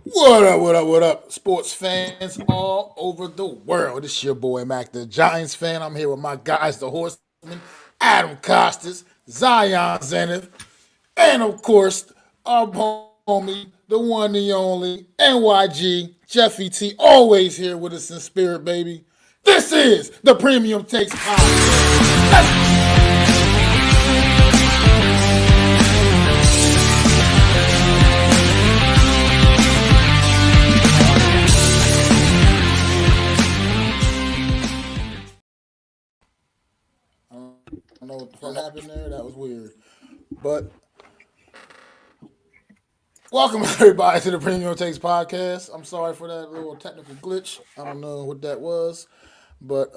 What up, what up, what up, sports fans all over the world? This your boy Mac, the Giants fan. I'm here with my guys, the Horsemen, Adam Costas, Zion Zenith, and of course, our homie, the one, the only, NYG, Jeffy T, always here with us in spirit, baby. This is the Premium Takes Podcast. Let's I don't know what happened there. That was weird. But welcome everybody to the Premium Takes Podcast. I'm sorry for that little technical glitch. I don't know what that was, but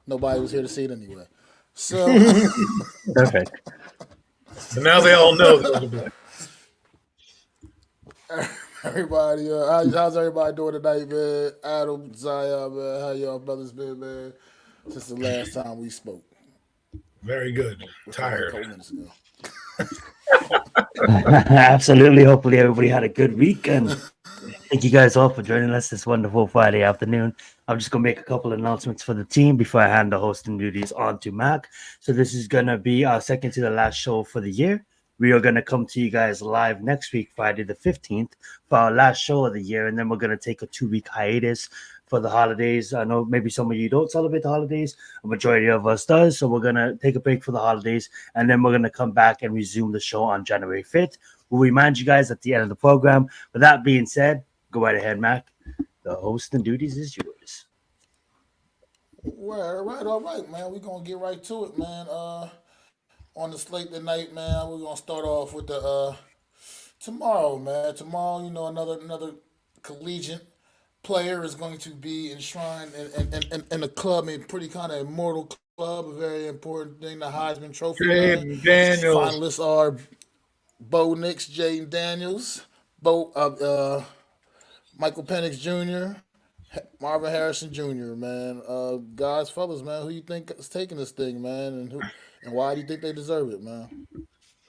nobody was here to see it anyway. So Perfect. So now they all know there was a blip. everybody, how's everybody doing tonight, man? Adam, Zion, man, how y'all brothers been, man? Since the last time we spoke, Very good. which was like a Tired. couple minutes ago. Absolutely. Hopefully, everybody had a good week. And thank you guys all for joining us this wonderful Friday afternoon. I'm just going to make a couple of announcements for the team before I hand the hosting duties on to Mac. So, this is going to be our second to the last show for the year. We are going to come to you guys live next week, Friday the 15th, for our last show of the year. And then we're going to take a 2-week hiatus for the holidays. I know maybe some of you don't celebrate the holidays. A majority of us does. So we're going to take a break for the holidays. And then we're going to come back and resume the show on January 5th. We'll remind you guys at the end of the program. With that being said, go right ahead, Mac. The host and duties is yours. Well, all right, man. We're gonna get right to it, man. On the slate tonight, man, we're gonna start off with the tomorrow, man. Tomorrow, another collegiate player is going to be enshrined in a club, a pretty kind of immortal club, a very important thing, the Heisman Trophy, man. Jaden Daniels. Finalists are Bo Nix, Jaden Daniels, Bo Michael Penix Jr., Marvin Harrison Jr., man. Guys, fellas, man, who you think is taking this thing, man, and why do you think they deserve it, man?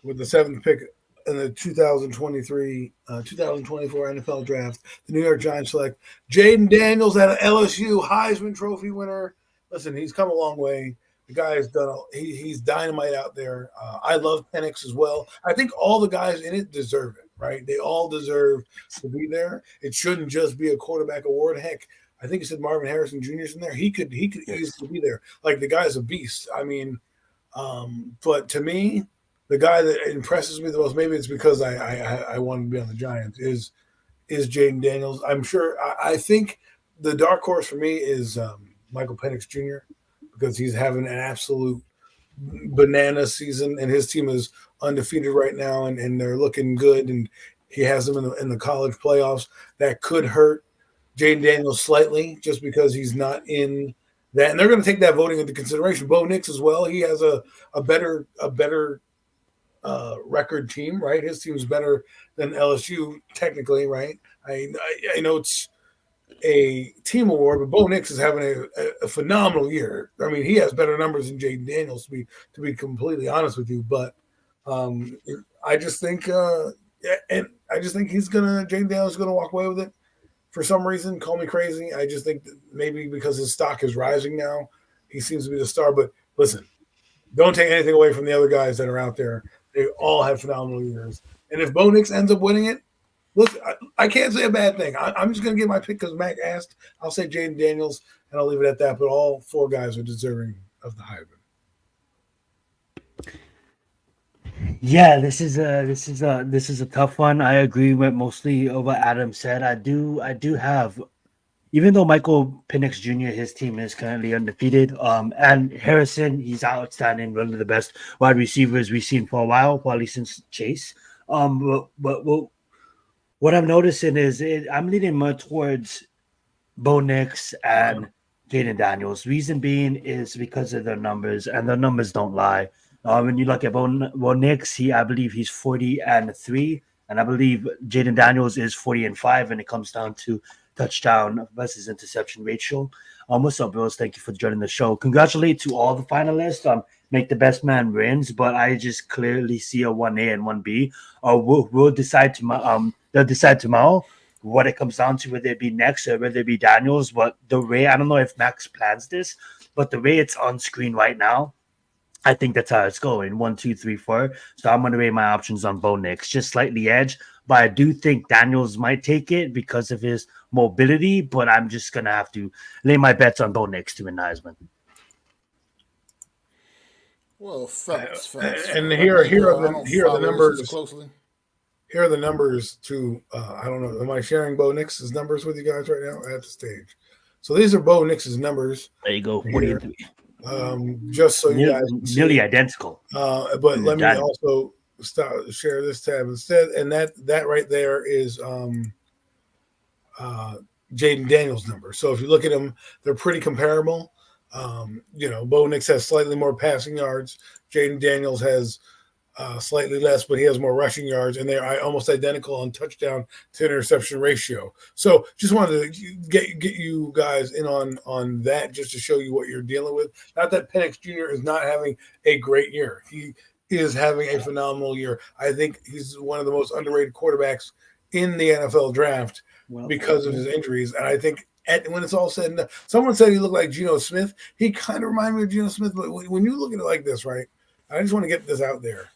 With the seventh pick in the 2023 2024 NFL draft. The New York Giants select Jaden Daniels out of LSU, Heisman Trophy winner. Listen, he's come a long way. The guy has done. He's dynamite out there. I love Penix as well. I think all the guys in it deserve it. Right? They all deserve to be there. It shouldn't just be a quarterback award. Heck, I think you said Marvin Harrison Jr.'s in there. He could Yes. easily be there. Like the guy's a beast. I mean, but to me, the guy that impresses me the most, maybe it's because I wanted to be on the Giants, is Jaden Daniels. I'm sure. I think the dark horse for me is Michael Penix Jr. because he's having an absolute banana season, and his team is undefeated right now, and they're looking good. And he has them in the college playoffs. That could hurt Jaden Daniels slightly just because he's not in that, and they're going to take that voting into consideration. Bo Nix as well. He has a better record team, right? His team's better than LSU technically, right? I know it's a team award, but Bo Nix is having a phenomenal year. I mean, he has better numbers than Jaden Daniels to be completely honest with you. But um, I just think, and I just think Jaden Daniels is gonna walk away with it for some reason. Call me crazy. I just think that maybe because his stock is rising now, he seems to be the star. But listen, don't take anything away from the other guys that are out there. They all had phenomenal years. And if Bo Nix ends up winning it, look, I can't say a bad thing. I'm just going to give my pick because Mac asked. I'll say Jaden Daniels, and I'll leave it at that. But all four guys are deserving of the Heisman. Yeah, this is a tough one. I agree with mostly of what Adam said. I do have, even though Michael Penix Jr. his team is currently undefeated. And Harrison, he's outstanding, one of the best wide receivers we've seen for a while, probably since Chase. But what I'm noticing is I'm leaning more towards Bo Nix and Jaden Daniels. Reason being is because of their numbers, and their numbers don't lie. When you look at Bo Nix, I believe he's 40-3, and I believe Jaden Daniels is 40-5, and it comes down to touchdown versus interception ratio. What's up, Bills? Thank you for joining the show. Congratulate to all the finalists. make the best man wins, but I just clearly see a 1A and 1B. Or we'll decide tomorrow. They'll decide tomorrow what it comes down to, whether it be next or whether it be Daniels. But the way, I don't know if Max plans this, but the way it's on screen right now, I think that's how it's going. 1, 2, 3, 4. So I'm going to rate my options on Bo Nix, just slightly edge. But I do think Daniels might take it because of his mobility. But I'm just going to have to lay my bets on Bo Nix to win the Heisman. Well, fellas, And I think I don't here are the follow this as numbers. closely. Here are the numbers to. I don't know. Am I sharing Bo Nix's numbers with you guys right now at the stage? So these are Bo Nix's numbers. There you go. Here. 43. Just so you guys can Nearly see. identical. But let me also share this tab instead, and that right there is Jaden Daniels' number. So if you look at them, they're pretty comparable. Bo Nix has slightly more passing yards. Jaden Daniels has slightly less, but he has more rushing yards, and they're almost identical on touchdown to interception ratio. So just wanted to get you guys in on that, just to show you what you're dealing with. Not that Penix Jr. is not having a great year. He is having a phenomenal year. I think he's one of the most underrated quarterbacks in the NFL draft because of his injuries. And I think when it's all said and done, someone said he looked like Geno Smith. He kind of reminded me of Geno Smith, but when you look at it like this, right? I just want to get this out there.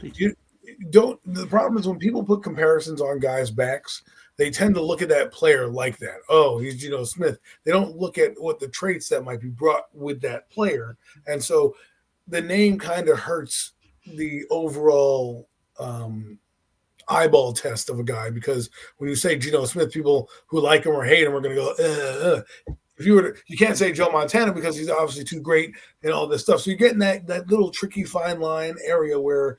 The problem is when people put comparisons on guys' backs, they tend to look at that player like that. Oh, he's Geno Smith. They don't look at what the traits that might be brought with that player. And so the name kind of hurts the overall eyeball test of a guy, because when you say Geno Smith, people who like him or hate him are going to go, If you can't say Joe Montana because he's obviously too great and all this stuff. So you're getting that little tricky fine line area where,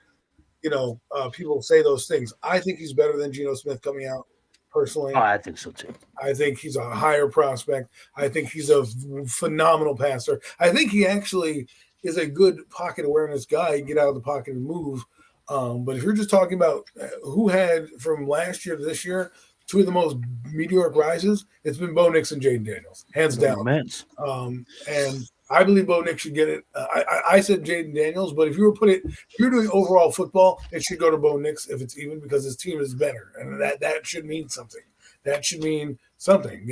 people say those things. I think he's better than Geno Smith coming out, personally. Oh, I think so too. I think he's a higher prospect. I think he's a phenomenal passer. I think he actually is a good pocket awareness guy. He can get out of the pocket and move. But if you're just talking about who had from last year to this year two of the most meteoric rises, it's been Bo Nix and Jaden Daniels, hands down. And I believe Bo Nix should get it. I said Jaden Daniels, but if you're doing overall football, it should go to Bo Nix if it's even, because his team is better, and that should mean something. That should mean something,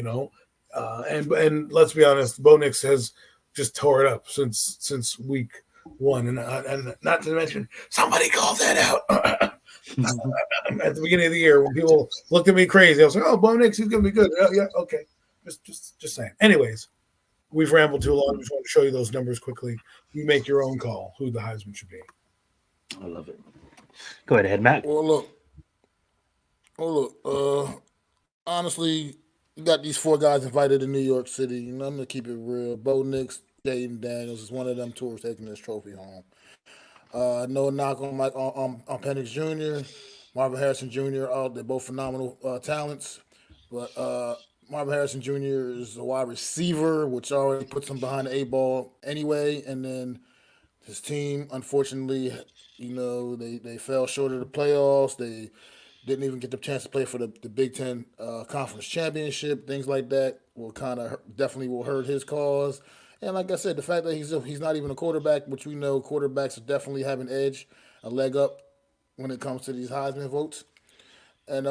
And let's be honest, Bo Nix has just tore it up since week one, and not to mention somebody called that out. At the beginning of the year, when people looked at me crazy, I was like, "Oh, Bo Nix, he's going to be good." Yeah, okay. Just saying. Anyways, we've rambled too long. I just want to show you those numbers quickly. You make your own call who the Heisman should be. I love it. Go ahead, Matt. Well, look. Honestly, you got these four guys invited to New York City. I'm going to keep it real. Bo Nix, Jaden Daniels is one of them tours taking this trophy home. No knock on Penix Jr., Marvin Harrison Jr. They're both phenomenal talents, but Marvin Harrison Jr. is a wide receiver, which already puts him behind the 8 ball anyway. And then his team, unfortunately, they fell short of the playoffs. They didn't even get the chance to play for the Big Ten Conference Championship. Things like that will definitely will hurt his cause. And like I said, the fact that he's not even a quarterback, which we know quarterbacks definitely have an edge, a leg up when it comes to these Heisman votes. And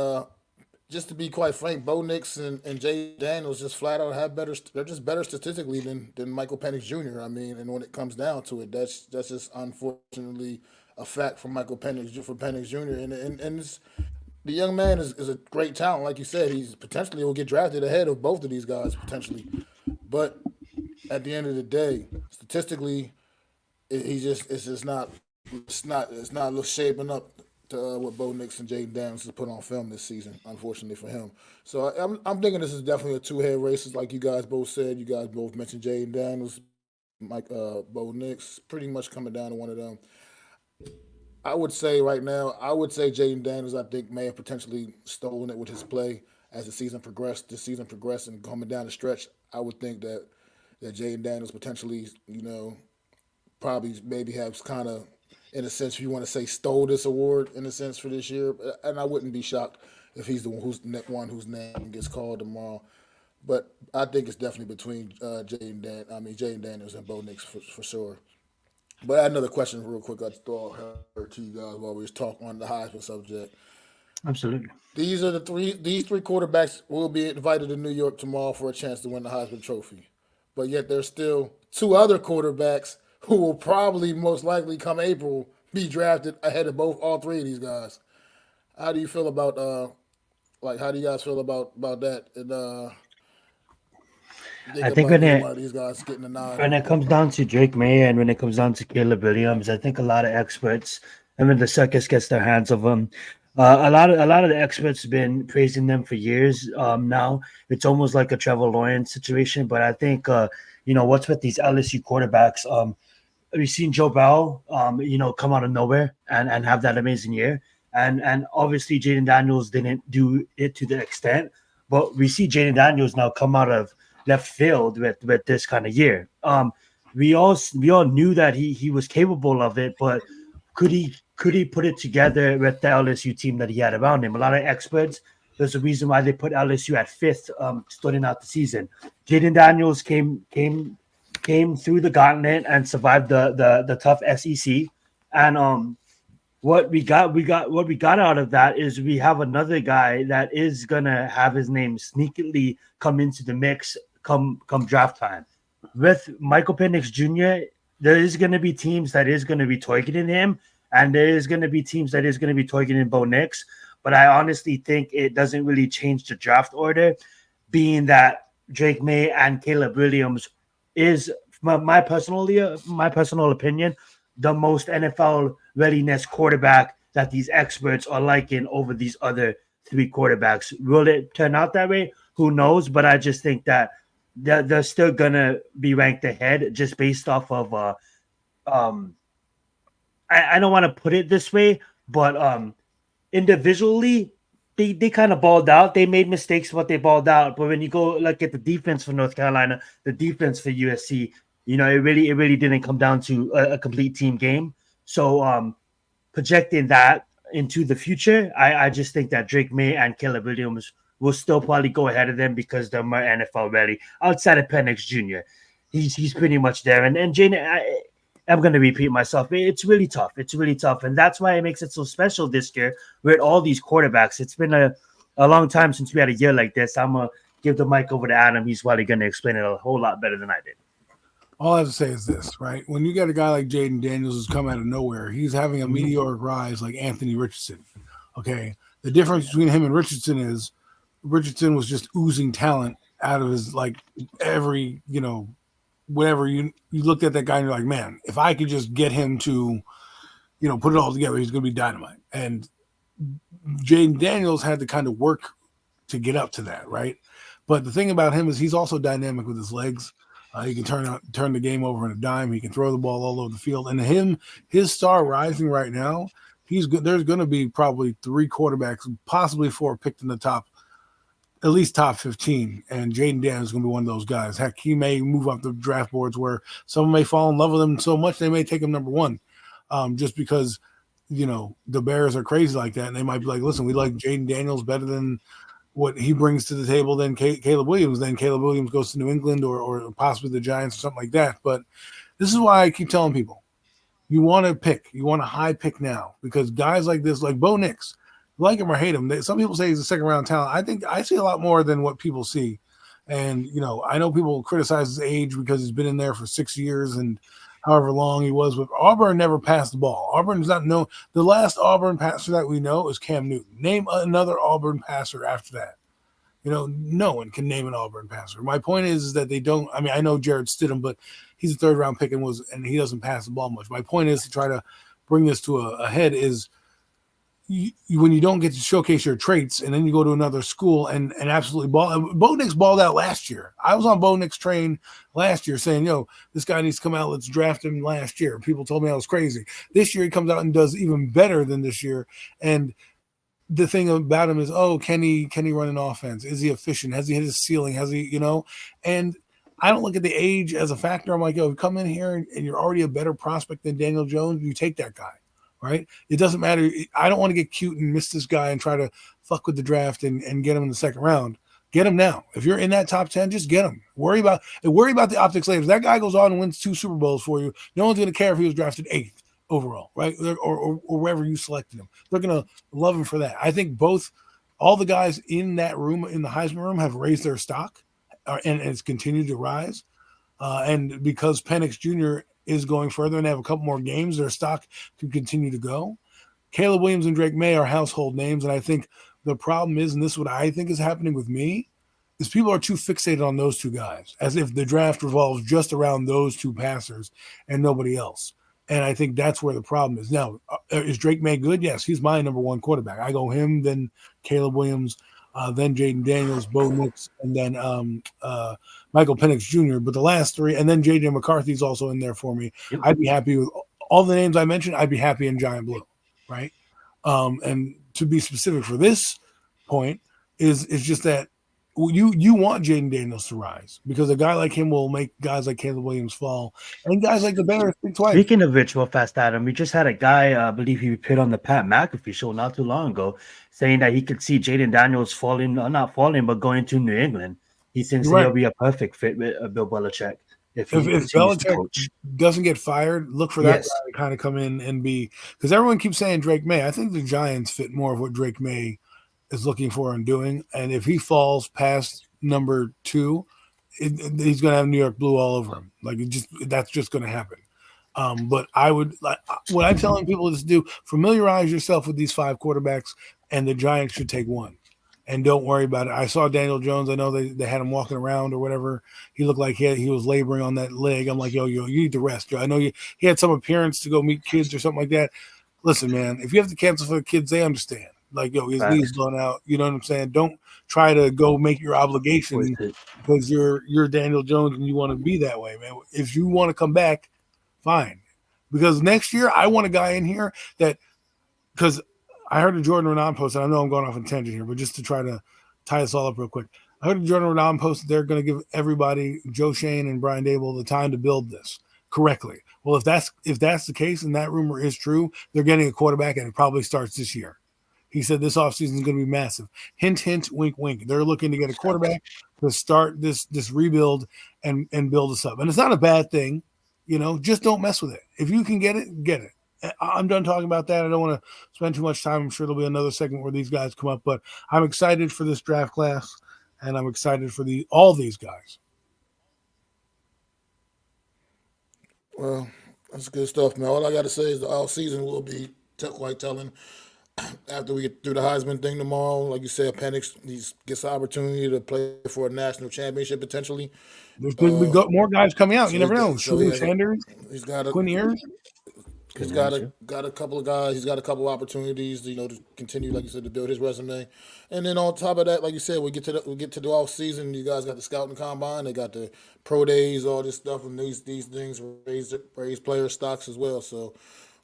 just to be quite frank, Bo Nix and Jay Daniels just flat out they're just better statistically than Michael Penix Jr. I mean, and when it comes down to it, that's just unfortunately a fact for Penix Jr. And the young man is a great talent. Like you said, he's potentially will get drafted ahead of both of these guys potentially. But at the end of the day, statistically, it's not shaping up to what Bo Nix and Jaden Daniels has put on film this season. Unfortunately for him, so I'm thinking this is definitely a two-head race, like you guys both said. You guys both mentioned Jaden Daniels, Bo Nix, pretty much coming down to one of them. I would say right now, Jaden Daniels, I think, may have potentially stolen it with his play as the season progressed. This season progressed and coming down the stretch, I would think that Jaden Daniels potentially, probably maybe has kind of, in a sense, if you want to say, stole this award in a sense for this year. And I wouldn't be shocked if he's the one whose name gets called tomorrow. But I think it's definitely between Jaden Daniels and Bo Nix for sure. But I had another question real quick. I'd throw her to you guys while we was talking on the Heisman subject. Absolutely. These three quarterbacks will be invited to New York tomorrow for a chance to win the Heisman Trophy. But yet there's still two other quarterbacks who will probably most likely come April be drafted ahead of all three of these guys. How do you feel about how do you guys feel about that? And think I think about either one of these guys getting a nod. when it comes down to Drake May and when it comes down to Caleb Williams, I think a lot of experts, and when the circus gets their hands of them, a lot of the experts have been praising them for years. Now it's almost like a Trevor Lawrence situation, but I think what's with these LSU quarterbacks. We've seen Joe Burrow, come out of nowhere and have that amazing year, and obviously Jaden Daniels didn't do it to the extent, but we see Jaden Daniels now come out of left field with this kind of year. We all knew that he was capable of it, but could he put it together with the LSU team that he had around him? A lot of experts. There's a reason why they put LSU at fifth, starting out the season. Jaden Daniels came through the gauntlet and survived the tough SEC. And what we got out of that is we have another guy that is gonna have his name sneakily come into the mix come draft time. With Michael Penix Jr., there is gonna be teams that is gonna be targeting him, and there is gonna be teams that is gonna be targeting Bo Nix. But I honestly think it doesn't really change the draft order, being that Drake May and Caleb Williams is my personal opinion, the most NFL readiness quarterback that these experts are liking over these other three quarterbacks. Will it turn out that way? Who knows? But I just think that they're still gonna be ranked ahead just based off of um I don't want to put it this way, but individually they kind of balled out. They made mistakes, but they balled out. But when you go look at the defense for North Carolina, the defense for USC, it really didn't come down to a complete team game. So projecting that into the future, I just think that Drake May and Caleb Williams will still probably go ahead of them because they're more NFL ready. Outside of Penix Jr., he's pretty much there. And Jane, I'm going to repeat myself. It's really tough. It's really tough. And that's why it makes it so special this year with all these quarterbacks. It's been a long time since we had a year like this. I'm going to give the mic over to Adam. He's probably going to explain it a whole lot better than I did. All I have to say is this, right? When you get a guy like Jaden Daniels who's come out of nowhere, he's having a meteoric rise like Anthony Richardson. Okay. The difference between him and Richardson is Richardson was just oozing talent out of his every, whatever you looked at that guy and you're like, man, if I could just get him to, put it all together, he's going to be dynamite. And Jaden Daniels had to kind of work to get up to that, right? But the thing about him is he's also dynamic with his legs. He can turn the game over in a dime. He can throw the ball all over the field. And his star rising right now, he's good. There's going to be probably three quarterbacks, possibly four picked in the top, at least top 15. And Jaden Daniels is going to be one of those guys. Heck, he may move up the draft boards where someone may fall in love with him so much they may take him number one, just because, the Bears are crazy like that. And they might be like, listen, we like Jaden Daniels better than what he brings to the table than Caleb Williams. Then Caleb Williams goes to New England or possibly the Giants or something like that. But this is why I keep telling people, you want to pick. You want a high pick now because guys like this, like Bo Nix, like him or hate him, some people say he's a second-round talent. I think I see a lot more than what people see. And, I know people criticize his age because he's been in there for 6 years and however long he was. But Auburn never passed the ball. Auburn's not known. The last Auburn passer that we know is Cam Newton. Name another Auburn passer after that. No one can name an Auburn passer. My point is that they don't. I mean, I know Jared Stidham, but he's a third-round pick and he doesn't pass the ball much. My point is to try to bring this to a head is when you don't get to showcase your traits and then you go to another school and absolutely ball. Bo Nix balled out last year. I was on Bo Nix train last year saying, this guy needs to come out. Let's draft him last year. People told me I was crazy. This year he comes out and does even better than this year. And the thing about him is, can he run an offense? Is he efficient? Has he hit his ceiling? Has he, and I don't look at the age as a factor. I'm like, come in here and you're already a better prospect than Daniel Jones. You take that guy. Right? It doesn't matter. I don't want to get cute and miss this guy and try to fuck with the draft and get him in the second round. Get him now. If you're in that top 10, just get him. Worry about the optics later. If that guy goes on and wins 2 Super Bowls for you, no one's going to care if he was drafted 8th overall, right? Or wherever you selected him. They're going to love him for that. I think all the guys in that room, in the Heisman room, have raised their stock and it's continued to rise. And because Penix Jr. is going further and they have a couple more games, their stock can continue to go. Caleb Williams and Drake May are household names, and I think the problem is, and this is what I think is happening with me, is people are too fixated on those 2 guys, as if the draft revolves just around those 2 passers and nobody else. And I think that's where the problem is. Now, is Drake May good? Yes, he's my number 1 quarterback. I go him, then Caleb Williams, then Jaden Daniels, Bo Nix, and then Michael Penix Jr. But the last 3, and then J.J. McCarthy's also in there for me. Yep. I'd be happy with all the names I mentioned. I'd be happy in Giant Blue, right? And to be specific for this point is just that you want Jaden Daniels to rise because a guy like him will make guys like Caleb Williams fall and guys like the Bears think twice. Speaking of which, real fast, Adam, we just had a guy, I believe he appeared on the Pat McAfee show not too long ago, saying that he could see Jaden Daniels not falling, but going to New England. He thinks he'll be a perfect fit with Bill Belichick. If Belichick doesn't get fired, look for that guy to kind of come in and be – because everyone keeps saying Drake May. I think the Giants fit more of what Drake May is looking for and doing. And if he falls past number 2, he's going to have New York blue all over him. That's just going to happen. But what I'm telling people is to do, familiarize yourself with these 5 quarterbacks, and the Giants should take 1. And don't worry about it. I saw Daniel Jones. I know they had him walking around or whatever. He looked like he was laboring on that leg. I'm like, yo, you need to rest. Yo, I know he had some appearance to go meet kids or something like that. Listen, man, if you have to cancel for the kids, they understand. Like, yo, his knee's blown out. You know what I'm saying? Don't try to go make your obligation because you're Daniel Jones and you want to be that way, man. If you want to come back, fine. Because next year, I want a guy in here because I heard a Jordan Renan post, and I know I'm going off on a tangent here, but just to try to tie this all up real quick. I heard a Jordan Renan post that they're going to give everybody, Joe Shane and Brian Dable, the time to build this correctly. Well, if that's the case and that rumor is true, they're getting a quarterback, and it probably starts this year. He said this offseason is going to be massive. Hint, hint, wink, wink. They're looking to get a quarterback to start this rebuild and build us up. And it's not a bad thing. Just don't mess with it. If you can get it, get it. I'm done talking about that. I don't want to spend too much time. I'm sure there'll be another segment where these guys come up, but I'm excited for this draft class, and I'm excited for all these guys. Well, that's good stuff, man. All I got to say is the all season will be quite telling. After we get through the Heisman thing tomorrow, like you said, Penix gets the opportunity to play for a national championship potentially. We got more guys coming out. You never know. Sanders, he's got Quinn Ewers. He's got a couple of guys. He's got a couple of opportunities, to continue, like you said, to build his resume. And then on top of that, like you said, we get to the off season. You guys got the scouting combine. They got the pro days, all this stuff, and these things raise player stocks as well. So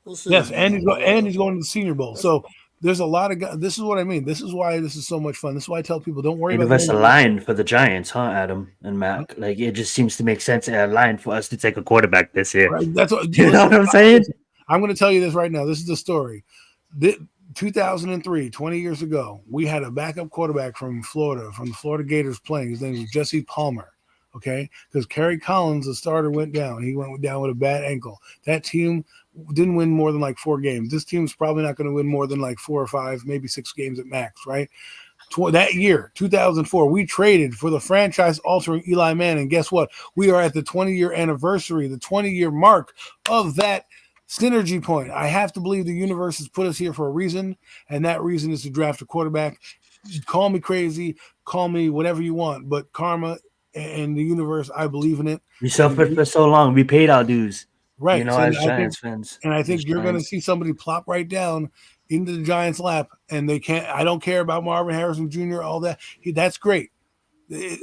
we'll see. Yes, and he's going to the Senior Bowl. So there's a lot of guys. This is what I mean. This is why this is so much fun. This is why I tell people don't worry about give us a line for the Giants, huh, Adam and Mac? Huh? Like it just seems to make sense a line for us to take a quarterback this year. Right. That's what you know what I'm saying. I'm going to tell you this right now. This is the story. 2003, 20 years ago, we had a backup quarterback from Florida, from the Florida Gators playing. His name was Jesse Palmer, okay? Because Kerry Collins, the starter, went down. He went down with a bad ankle. That team didn't win more than like 4 games. This team's probably not going to win more than like 4 or 5, maybe 6 games at max, right? That year, 2004, we traded for the franchise-altering Eli Manning. Guess what? We are at the 20-year anniversary, the 20-year mark of that synergy point. I have to believe the universe has put us here for a reason, and that reason is to draft a quarterback. Call me crazy, call me whatever you want, but karma and the universe, I believe in it. We suffered for so long. We paid our dues. Right. As Giants fans. And I think you're going to see somebody plop right down into the Giants' lap, and they can't. I don't care about Marvin Harrison Jr., all that. That's great.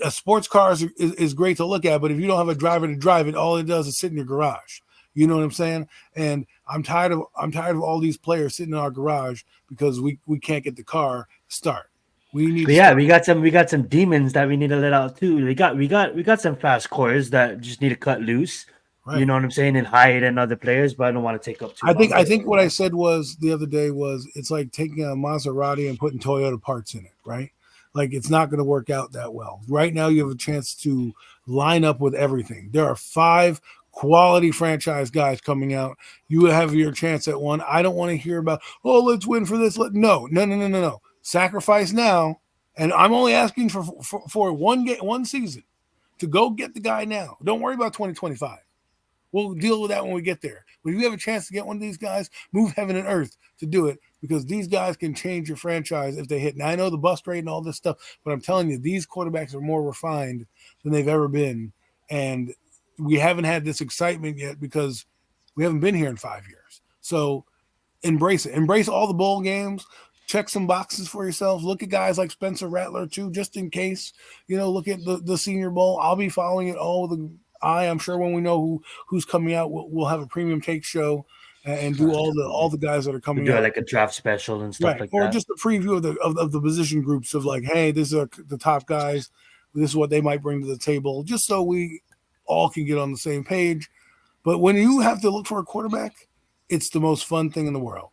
A sports car is great to look at, but if you don't have a driver to drive it, all it does is sit in your garage. You know what I'm saying? And I'm tired of all these players sitting in our garage because we can't get the car to start. We got some demons that we need to let out too. We got some fast cores that just need to cut loose. Right. You know what I'm saying? And hide in other players, but I don't want to take up too much. I think what I said was the other day was it's like taking a Maserati and putting Toyota parts in it, right? like it's not going to work out that well. Right now, you have a chance to line up with everything. There are 5 quality franchise guys coming out. You have your chance at one. I don't want to hear about, oh, let's win for this. No. Sacrifice now. And I'm only asking for one season to go get the guy now. Don't worry about 2025. We'll deal with that when we get there. But if you have a chance to get one of these guys, move heaven and earth to do it, because these guys can change your franchise if they hit. Now, I know the bust rate and all this stuff, but I'm telling you, these quarterbacks are more refined than they've ever been. And we haven't had this excitement yet because we haven't been here in 5 years. So embrace it. Embrace all the bowl games. Check some boxes for yourselves. Look at guys like Spencer Rattler, too, just in case. Look at the Senior Bowl. I'll be following it all with an eye. I'm sure when we know who's coming out, we'll have a premium take show and do all the guys that are coming out. Like a draft special and stuff like or that. Or just a preview of the position groups of like, hey, these are the top guys. This is what they might bring to the table, just so we all can get on the same page. But when you have to look for a quarterback, it's the most fun thing in the world.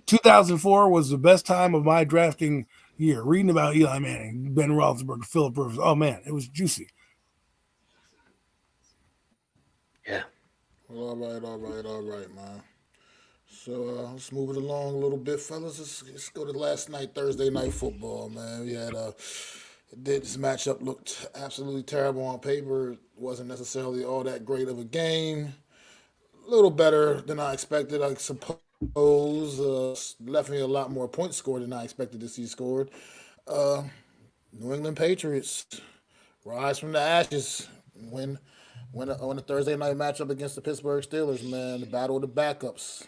2004 was the best time of my drafting year. Reading about Eli Manning, Ben Roethlisberger, Phillip Rivers. Oh, man, it was juicy. Yeah. Well, all right, man. So let's move it along a little bit, fellas. Let's go to last night, Thursday night football, man. We had this matchup looked absolutely terrible on paper. It wasn't necessarily all that great of a game. A little better than I expected, I suppose. Left me a lot more points scored than I expected to see scored. New England Patriots rise from the ashes, win on the Thursday night matchup against the Pittsburgh Steelers, man. The battle of the backups.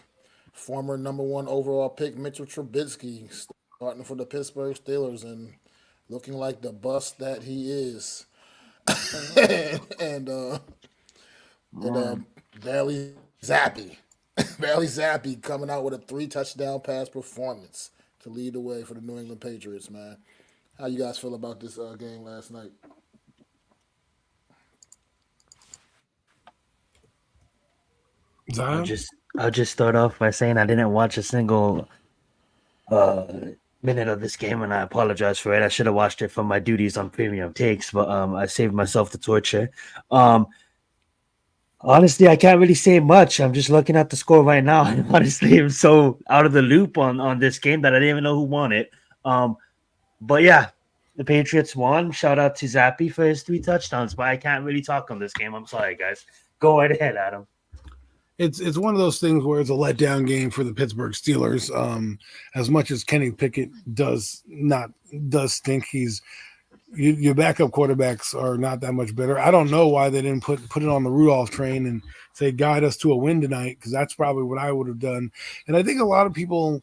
Former number 1 overall pick Mitchell Trubisky starting for the Pittsburgh Steelers and looking like the bust that he is. and Bailey Zappi. Bailey Zappi coming out with a 3-touchdown pass performance to lead the way for the New England Patriots, man. How you guys feel about this game last night? I'll just start off by saying I didn't watch a single minute of this game, and I apologize for it. I should have watched it from my duties on Premium Takes, but I saved myself the torture. Honestly, I can't really say much. I'm just looking at the score right now. And honestly, I'm so out of the loop on this game that I didn't even know who won it. But yeah, the Patriots won. Shout out to Zappi for his 3 touchdowns, but I can't really talk on this game. I'm sorry, guys. Go right ahead, Adam. It's one of those things where it's a letdown game for the Pittsburgh Steelers. As much as Kenny Pickett does stink, your backup quarterbacks are not that much better. I don't know why they didn't put it on the Rudolph train and say guide us to a win tonight, because that's probably what I would have done. And I think a lot of people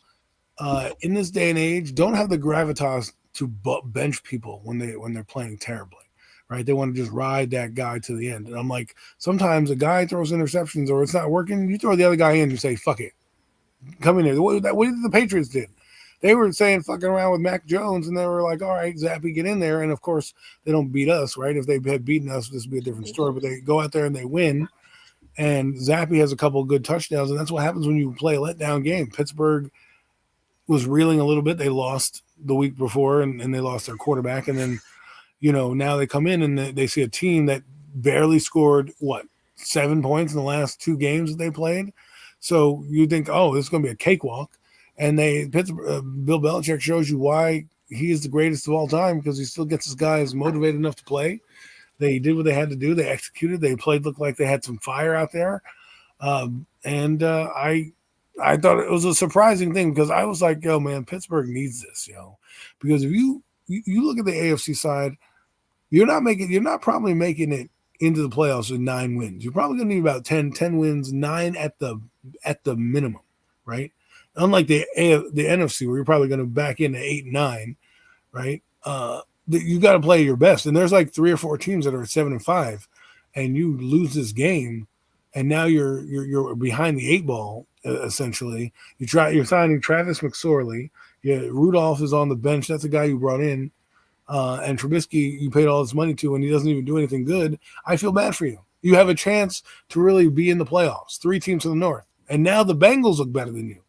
in this day and age don't have the gravitas to bench people when they're playing terribly. Right, they want to just ride that guy to the end. And I'm like, sometimes a guy throws interceptions or it's not working, you throw the other guy in and say, fuck it. Come in there. What did the Patriots did? They were saying fucking around with Mac Jones, and they were like, all right, Zappy, get in there. And, of course, they don't beat us, right? If they had beaten us, this would be a different story. But they go out there and they win, and Zappy has a couple of good touchdowns, and that's what happens when you play a letdown game. Pittsburgh was reeling a little bit. They lost the week before, and they lost their quarterback, and then now they come in and they see a team that barely scored, 7 points in the last 2 games that they played. So you think, oh, this is going to be a cakewalk. And Bill Belichick shows you why he is the greatest of all time, because he still gets his guys motivated enough to play. They did what they had to do. They executed. They played, looked like they had some fire out there. I thought it was a surprising thing, because I was like, yo, man, Pittsburgh needs this, because if you look at the AFC side, you're not probably making it into the playoffs with 9 wins. You're probably going to need about 10 wins, 9 at the minimum, right? Unlike the NFC, where you're probably going to back into 8 and 9, right? You got to play your best, and there's like 3 or 4 teams that are at 7-5, and you lose this game, and now you're behind the 8 ball essentially. You're signing Travis McSorley. Rudolph is on the bench. That's the guy you brought in. And Trubisky, you paid all this money to, and he doesn't even do anything good. I feel bad for you. You have a chance to really be in the playoffs. 3 teams to the north. And now the Bengals look better than you.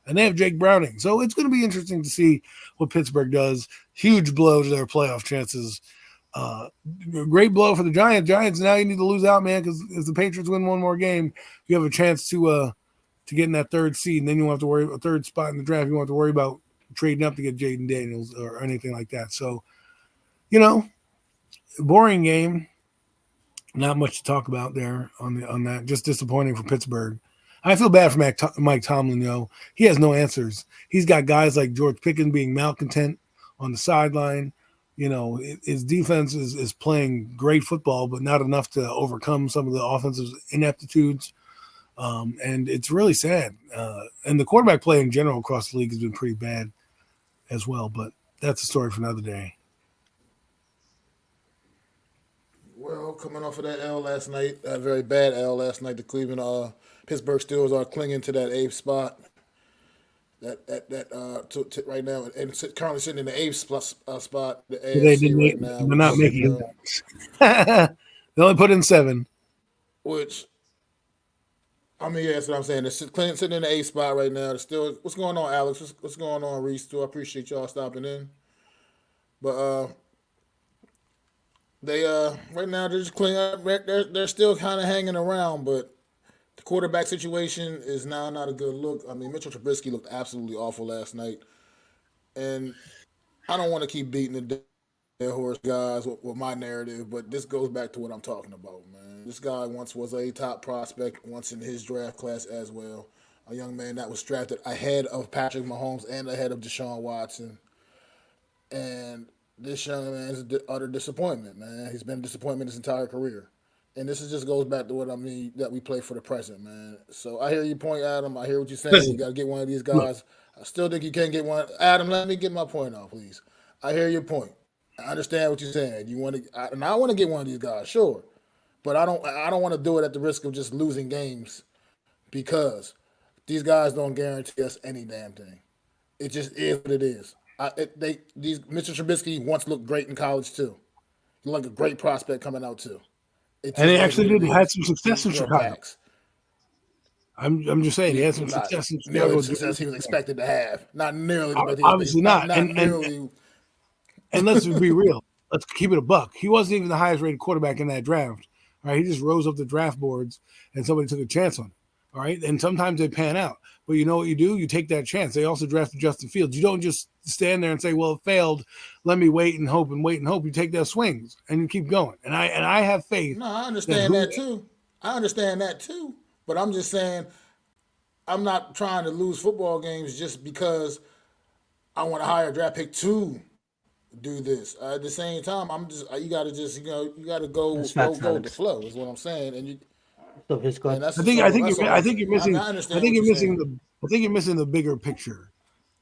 and they have Jake Browning. So it's going to be interesting to see what Pittsburgh does. Huge blow to their playoff chances. Great blow for the Giants. Giants, now you need to lose out, man, because if the Patriots win one more game, you have a chance to get in that third seed, and then you won't have to worry about a third spot in the draft. You won't have to worry about trading up to get Jaden Daniels or anything like that. So, boring game. Not much to talk about there on that. Just disappointing for Pittsburgh. I feel bad for Mike Tomlin, though. He has no answers. He's got guys like George Pickens being malcontent on the sideline. His defense is playing great football, but not enough to overcome some of the offensive ineptitudes. And it's really sad. And the quarterback play in general across the league has been pretty bad as well. But that's a story for another day. Well, coming off of that L last night, a very bad L last night, the Cleveland Pittsburgh Steelers are clinging to that eighth spot. Right now, and currently sitting in the eighth spot, the AFC right now. They're not making it. They only put in 7. Which, I mean, yeah, that's what I'm saying. They're sitting in the eighth spot right now. They're still, what's going on, Alex? What's going on, Reese? Too. I appreciate y'all stopping in. But they right now they're just cleaning up. They're still kind of hanging around, but the quarterback situation is now not a good look. I mean, Mitchell Trubisky looked absolutely awful last night, and I don't want to keep beating the dead horse, guys, with my narrative, but this goes back to what I'm talking about, man. This guy once was a top prospect, once in his draft class as well. A young man that was drafted ahead of Patrick Mahomes and ahead of Deshaun Watson, and this young man is an utter disappointment, man. He's been a disappointment his entire career. And this just goes back to what I mean, that we play for the present, man. So I hear your point, Adam. I hear what you're saying. You got to get one of these guys. I still think you can get one. Adam, let me get my point out, please. I hear your point. I understand what you're saying. You want to, and I want to get one of these guys, sure. But I don't want to do it at the risk of just losing games because these guys don't guarantee us any damn thing. It just is what it is. Mr. Trubisky once looked great in college too. He looked like a great prospect coming out too. And he actually did. He had some success in Chicago. I'm just saying he had some success in Chicago. Nearly the success he was expected to have. Not nearly. Obviously not. Not nearly. And let's be real. Let's keep it a buck. He wasn't even the highest rated quarterback in that draft. All right, he just rose up the draft boards, and somebody took a chance on him. All right, and sometimes they pan out. But you know what you do? You take that chance. They also drafted Justin Fields. You don't just stand there and say, "Well, it failed. Let me wait and hope and wait and hope." You take those swings and you keep going. And I have faith. No, I understand that too. I understand that too. But I'm just saying, I'm not trying to lose football games just because I want to hire a draft pick to do this. At the same time, you got to go with the flow. Is what I'm saying. And you. So his I think you're missing the bigger picture,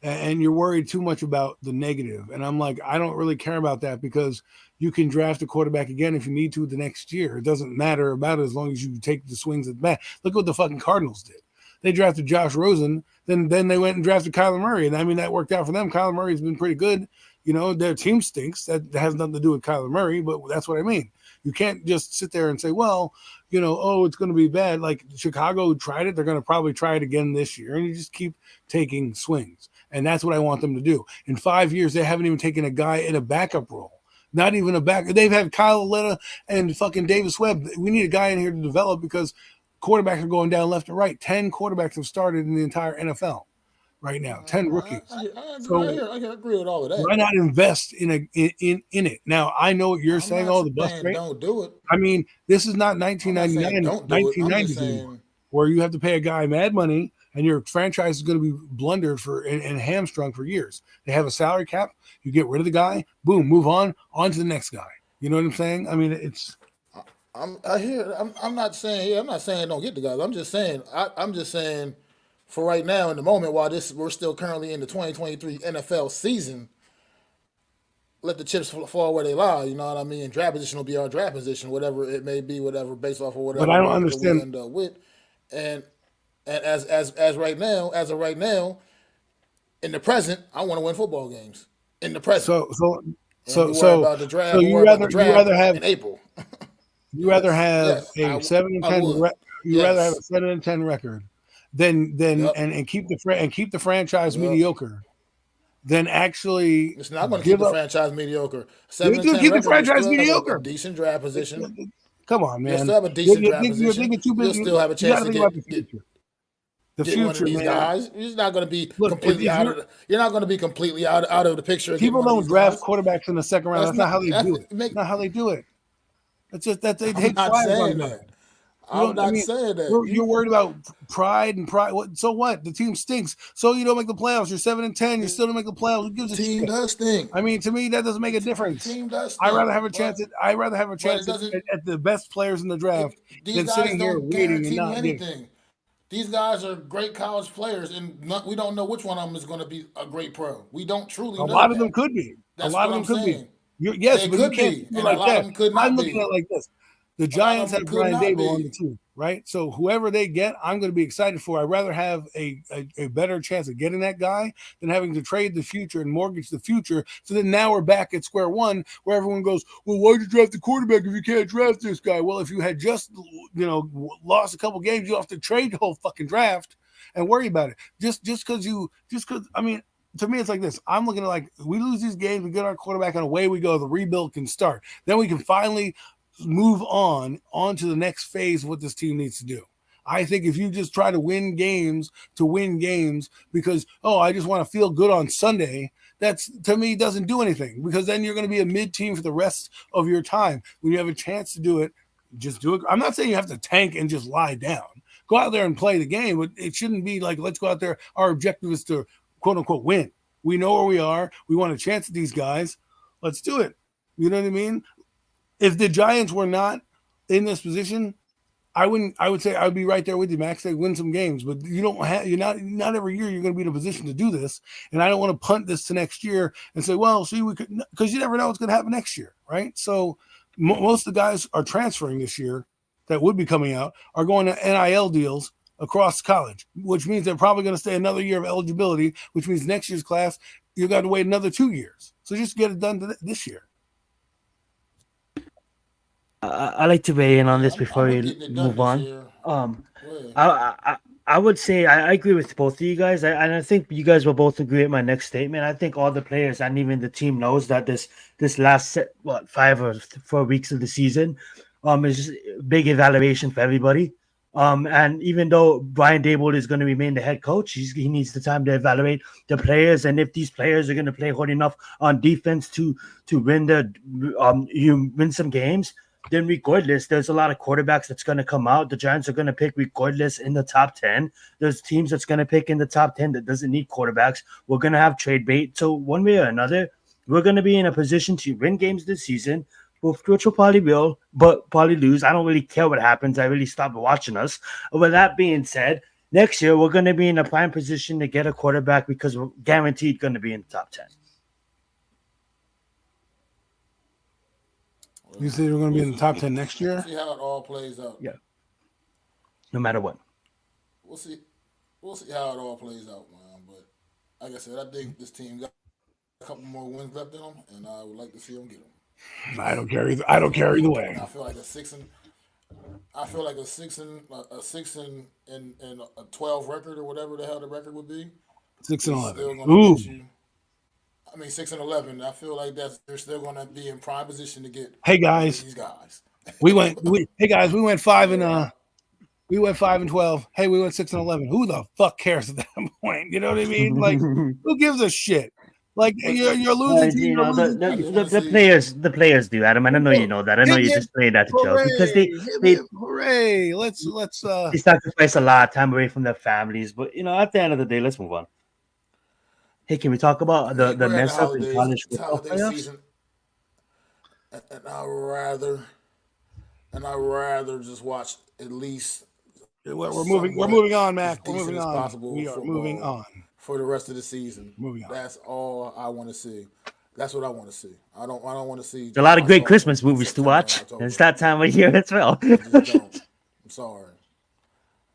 and you're worried too much about the negative. And I'm like, I don't really care about that because you can draft a quarterback again if you need to the next year. It doesn't matter about it as long as you take the swings at the bat. Look what the fucking Cardinals did. They drafted Josh Rosen, then they went and drafted Kyler Murray, and I mean that worked out for them. Kyler Murray's been pretty good. Their team stinks. That has nothing to do with Kyler Murray, but that's what I mean. You can't just sit there and say, well, it's going to be bad. Like Chicago tried it. They're going to probably try it again this year. And you just keep taking swings. And that's what I want them to do. In 5 years, they haven't even taken a guy in a backup role. Not even a back. They've had Kyle Letta and fucking Davis Webb. We need a guy in here to develop because quarterbacks are going down left and right. 10 quarterbacks have started in the entire NFL. Right now, 10 rookies. I agree with all of that. Why not invest in it? Now, I know what you're saying. Oh, the bust rate. Don't do it. I mean, this is not 1999, 1990s anymore, where you have to pay a guy mad money and your franchise is going to be blundered and hamstrung for years. They have a salary cap. You get rid of the guy. Boom, move on to the next guy. You know what I'm saying? I mean, it's. I'm not saying don't get the guys. I'm just saying. For right now, in the moment, while we're still currently in the 2023 NFL season, let the chips fall where they lie. You know what I mean? Draft position will be our draft position, whatever it may be, whatever based off of whatever. But I don't understand. We end up with, and as of right now, in the present, I want to win football games in the present. So about the draft. So you rather have in April. You rather have a 7-10. Rather have a 7-10 record than Yep. and keep the franchise Yep. mediocre than actually It's not going to keep give the up. franchise mediocre. It's 7 and going to 10 keep the record, you franchise still have a mediocre. decent draft position. Come on, You'll man. still have a decent draft You're position. thinking too big. You'll still have a You got chance to to think about the future. The get one of future, these man. guys. You're not going to be Look, completely if out of. You're not going to be completely out of the picture of getting people one of don't these draft guys. quarterbacks in the second round, that's not how they do it. Make. Not how they do it. That's just that they I'm take not flyers on saying guys. that. We I'm don't. I not mean, saying that. you're worried about pride and pride. So what? The team stinks. So you don't make the playoffs. You're 7-10. You still don't make the playoffs. Who gives a Team shit? does stink. I mean, to me, that doesn't make a difference. Team does I'd stink. rather have a chance. I'd rather have a But it chance doesn't. at the best players in the draft These than guys sitting here don't waiting and guarantee me not getting. anything. These guys are great college players, and we don't know which one of them is going to be a great pro. We don't truly A know lot of them that. could be. A That's lot what of I'm them could be. saying. Yes, They but you could can't be, do it and a like lot of that. them could I'm not looking at be. it like this. The A lot of Giants them have could Brian not Dable on be. the team, right? So whoever they get, I'm going to be excited for. I'd rather have a better chance of getting that guy than having to trade the future and mortgage the future. So then now we're back at square one where everyone goes, well, why'd you draft the quarterback if you can't draft this guy? Well, if you had just, lost a couple games, you have to trade the whole fucking draft and worry about it. Just because I mean, to me, it's like this. I'm looking at like we lose these games, we get our quarterback, and away we go. The rebuild can start. Then we can finally move on to the next phase of what this team needs to do. I think if you just try to win games because, I just want to feel good on Sunday, that's, to me, doesn't do anything, because then you're going to be a mid-team for the rest of your time. When you have a chance to do it, just do it. I'm not saying you have to tank and just lie down. Go out there and play the game, but it shouldn't be like, let's go out there. Our objective is to, quote unquote, win. We know where we are. We want a chance at these guys. Let's do it. You know what I mean? If the Giants were not in this position, I would say I would be right there with you, Max. They win some games, but you're not every year you're going to be in a position to do this. And I don't want to punt this to next year and say, well, see, we could, because you never know what's going to happen next year, right? So most of the guys are transferring this year that would be coming out are going to NIL deals across college, which means they're probably going to stay another year of eligibility, which means next year's class, you got to wait another 2 years. So just get it done this year. I like to weigh in on this before I'm we getting it done move this on. year. I would say I agree with both of you guys, and I think you guys will both agree with my next statement. I think all the players and even the team knows that this last 5 or 4 weeks of the season is just a big evaluation for everybody. And even though Brian Dable is going to remain the head coach, he needs the time to evaluate the players, and if these players are going to play hard enough on defense to win win some games. Then regardless, there's a lot of quarterbacks that's going to come out. The Giants are going to pick regardless in the top 10. There's teams that's going to pick in the top 10 that doesn't need quarterbacks. We're going to have trade bait. So one way or another, we're going to be in a position to win games this season, which we'll probably will, but probably lose. I don't really care what happens. I really stopped watching us. With that being said, next year we're going to be in a prime position to get a quarterback because we're guaranteed going to be in the top 10. You say you're going to be in the top 10 next year? See how it all plays out. Yeah. No matter what. We'll see how it all plays out, man. But like I said, I think this team got a couple more wins left in them, and I would like to see them get them. I don't care either way. I feel like a 6 and a 12 record or whatever the hell the record would be. 6 and 11. Still gonna get you. I mean, 6 and 11. I feel like they're still going to be in prime position to get. Hey guys, these guys. we went 5 and we went 5 and 12. Hey, we went 6 and 11. Who the fuck cares at that point? You know what I mean? Like, who gives a shit? Like, you're losing. You know, the players do, Adam. And I know you know that. I know you just play that to joke because they hooray. Let's they sacrifice a lot of time away from their families. But at the end of the day, let's move on. Hey, can we talk about the mess up in college football playoffs? Season, and I'd rather just watch at least. We're moving on, Mac. We're moving on. We are moving on for the rest of the season. Moving on. That's all I want to see. That's what I want to see. I don't want to see. There's a lot of great Christmas movies to watch. It's that time of year as well. I just don't. I'm sorry.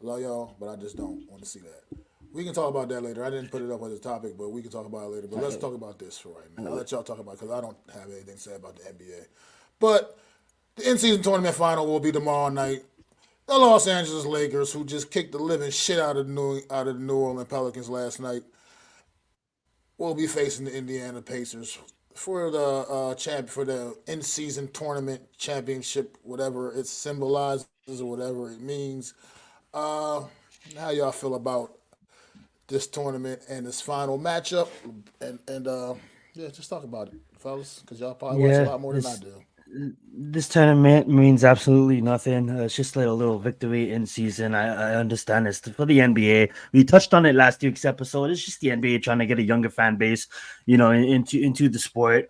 I love y'all, but I just don't want to see that. We can talk about that later. I didn't put it up as a topic, but we can talk about it later. But let's talk about this for right now. I'll let y'all talk about it because I don't have anything to say about the NBA. But the in-season tournament final will be tomorrow night. The Los Angeles Lakers, who just kicked the living shit out of the New Orleans Pelicans last night, will be facing the Indiana Pacers for the for the in season tournament championship, whatever it symbolizes or whatever it means. Uh, how y'all feel about this tournament and this final matchup? And yeah, just talk about it, fellas, because y'all probably watch a Yeah, lot more than I do. this tournament means absolutely nothing. It's just like a little victory in season. I understand it's for the NBA. We touched on it last week's episode. It's just the NBA trying to get a younger fan base, into the sport.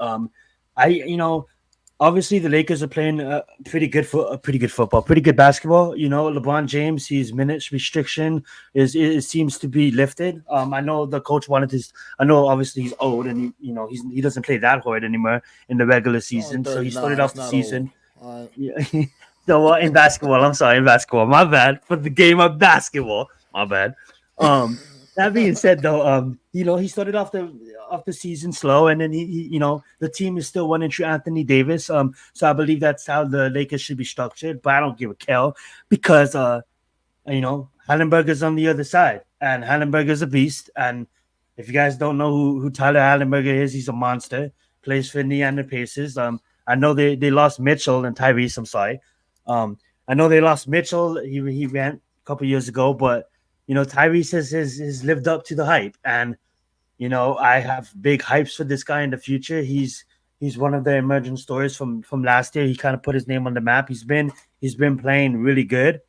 Obviously the Lakers are playing pretty good football, pretty good basketball. LeBron James, his minutes restriction it seems to be lifted. I know the coach wanted his. I know obviously he's old and he doesn't play that hard anymore in the regular Only season. So he started 39. off That's the not old. season. All right. Yeah. So in basketball, I'm sorry, in basketball, my bad for the game of basketball, my bad. That being said, though, he started off the season slow, and then the team is still running through Anthony Davis. So I believe that's how the Lakers should be structured. But I don't give a hell because Hallenberger's on the other side, and Hallenberger's a beast. And if you guys don't know who Tyler Hallenberger is, he's a monster. Plays for Indiana Pacers. I know they lost Mitchell and Tyrese. I'm sorry. I know they lost Mitchell. He went a couple years ago, but Tyrese has lived up to the hype, and I have big hypes for this guy in the future. He's one of the emerging stories from last year. He kind of put his name on the map. He's been playing really good.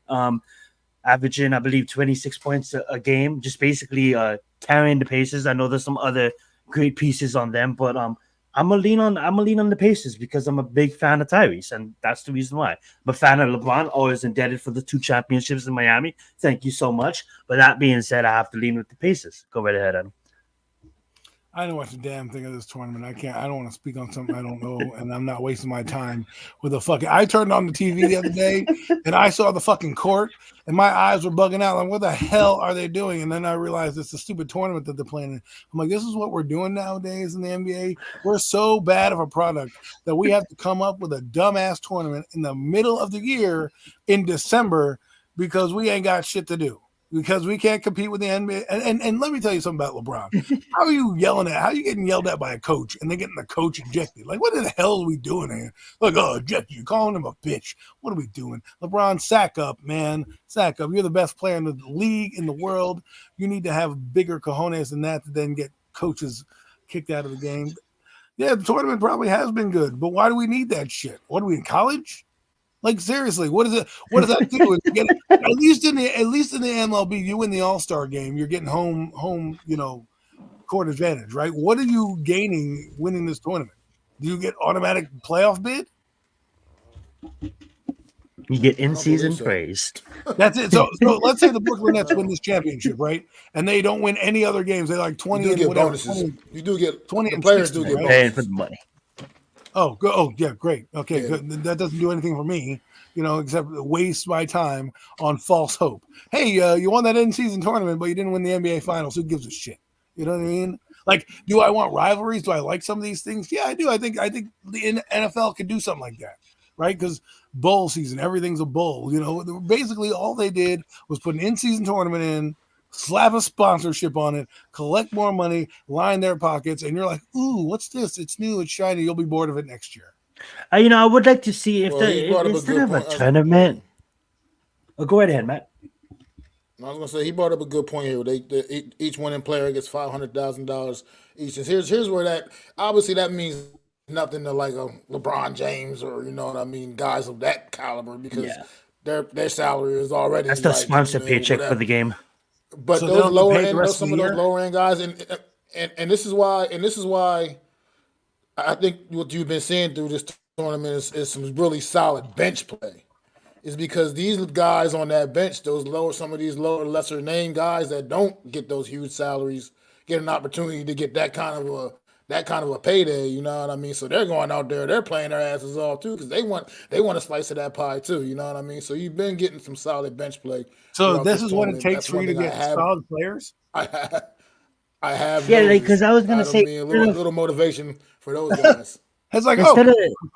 Averaging, I believe, 26 points a game, just basically carrying the Pacers. I know there's some other great pieces on them, but I'm gonna lean on the Pacers because I'm a big fan of Tyrese, and that's the reason why. I'm a fan of LeBron, always indebted for the 2 championships in Miami. Thank you so much. But that being said, I have to lean with the Pacers. Go right ahead, Adam. I didn't watch a damn thing of this tournament. I don't want to speak on something I don't know, and I'm not wasting my time with a fucking. I turned on the TV the other day, and I saw the fucking court, and my eyes were bugging out. Like, what the hell are they doing? And then I realized it's a stupid tournament that they're playing in. I'm like, this is what we're doing nowadays in the NBA. We're so bad of a product that we have to come up with a dumbass tournament in the middle of the year in December because we ain't got shit to do. Because we can't compete with the NBA. And let me tell you something about LeBron. How are you getting yelled at by a coach and they're getting the coach ejected? Like, what the hell are we doing here? Like, eject you, calling him a bitch. What are we doing? LeBron, sack up, man. Sack up. You're the best player in the league, in the world. You need to have bigger cojones than that to then get coaches kicked out of the game. Yeah, the tournament probably has been good, but why do we need that shit? What are we in college? Like, seriously, what does that do? At least in the MLB, you win the All-Star game, you're getting home, court advantage, right? What are you gaining winning this tournament? Do you get automatic playoff bid? You get in I don't believe season so. praise. That's it. So let's say the Brooklyn Nets win this championship, right? And they don't win any other games. They like 20 You do and get whatever. bonuses. 20, You do get 20 the and players 60, do get right? Paying for bonuses. the money. Oh, yeah, great. Okay, Yeah. good. That doesn't do anything for me, except waste my time on false hope. Hey, you won that in-season tournament, but you didn't win the NBA Finals. Who gives a shit? You know what I mean? Like, do I want rivalries? Do I like some of these things? Yeah, I do. I think the NFL could do something like that, right? Because bowl season, everything's a bowl. Basically all they did was put an in-season tournament in, slap a sponsorship on it, collect more money, line their pockets, and you're like, ooh, what's this? It's new, it's shiny. You'll be bored of it next year. I would like to see if Well, he brought up a instead good of a point. tournament. Oh, go right ahead, Matt. I was gonna say he brought up a good point here. Each winning player gets $500,000 each. And here's where that means nothing to like a LeBron James or you know what I mean, guys of that caliber because Yeah, their salary is already that's the like sponsor paycheck for the whatever. game. But So they those don't get lower paid the end, rest of some the of those year? lower end guys, and this is why I think what you've been seeing through this tournament is some really solid bench play. Is because these guys on that bench, some of these lower, lesser name guys that don't get those huge salaries, get an opportunity to get that kind of a payday. You know what I mean? So they're going out there, they're playing their asses off too because they want a slice of that pie too. You know what I mean? So you've been getting some solid bench play So throughout this this is what it tournament. takes That's for you one to thing I get have solid players? I have, I have Yeah, because noticed. I was gonna Out of say, me a little motivation for those guys. It's like, oh, instead of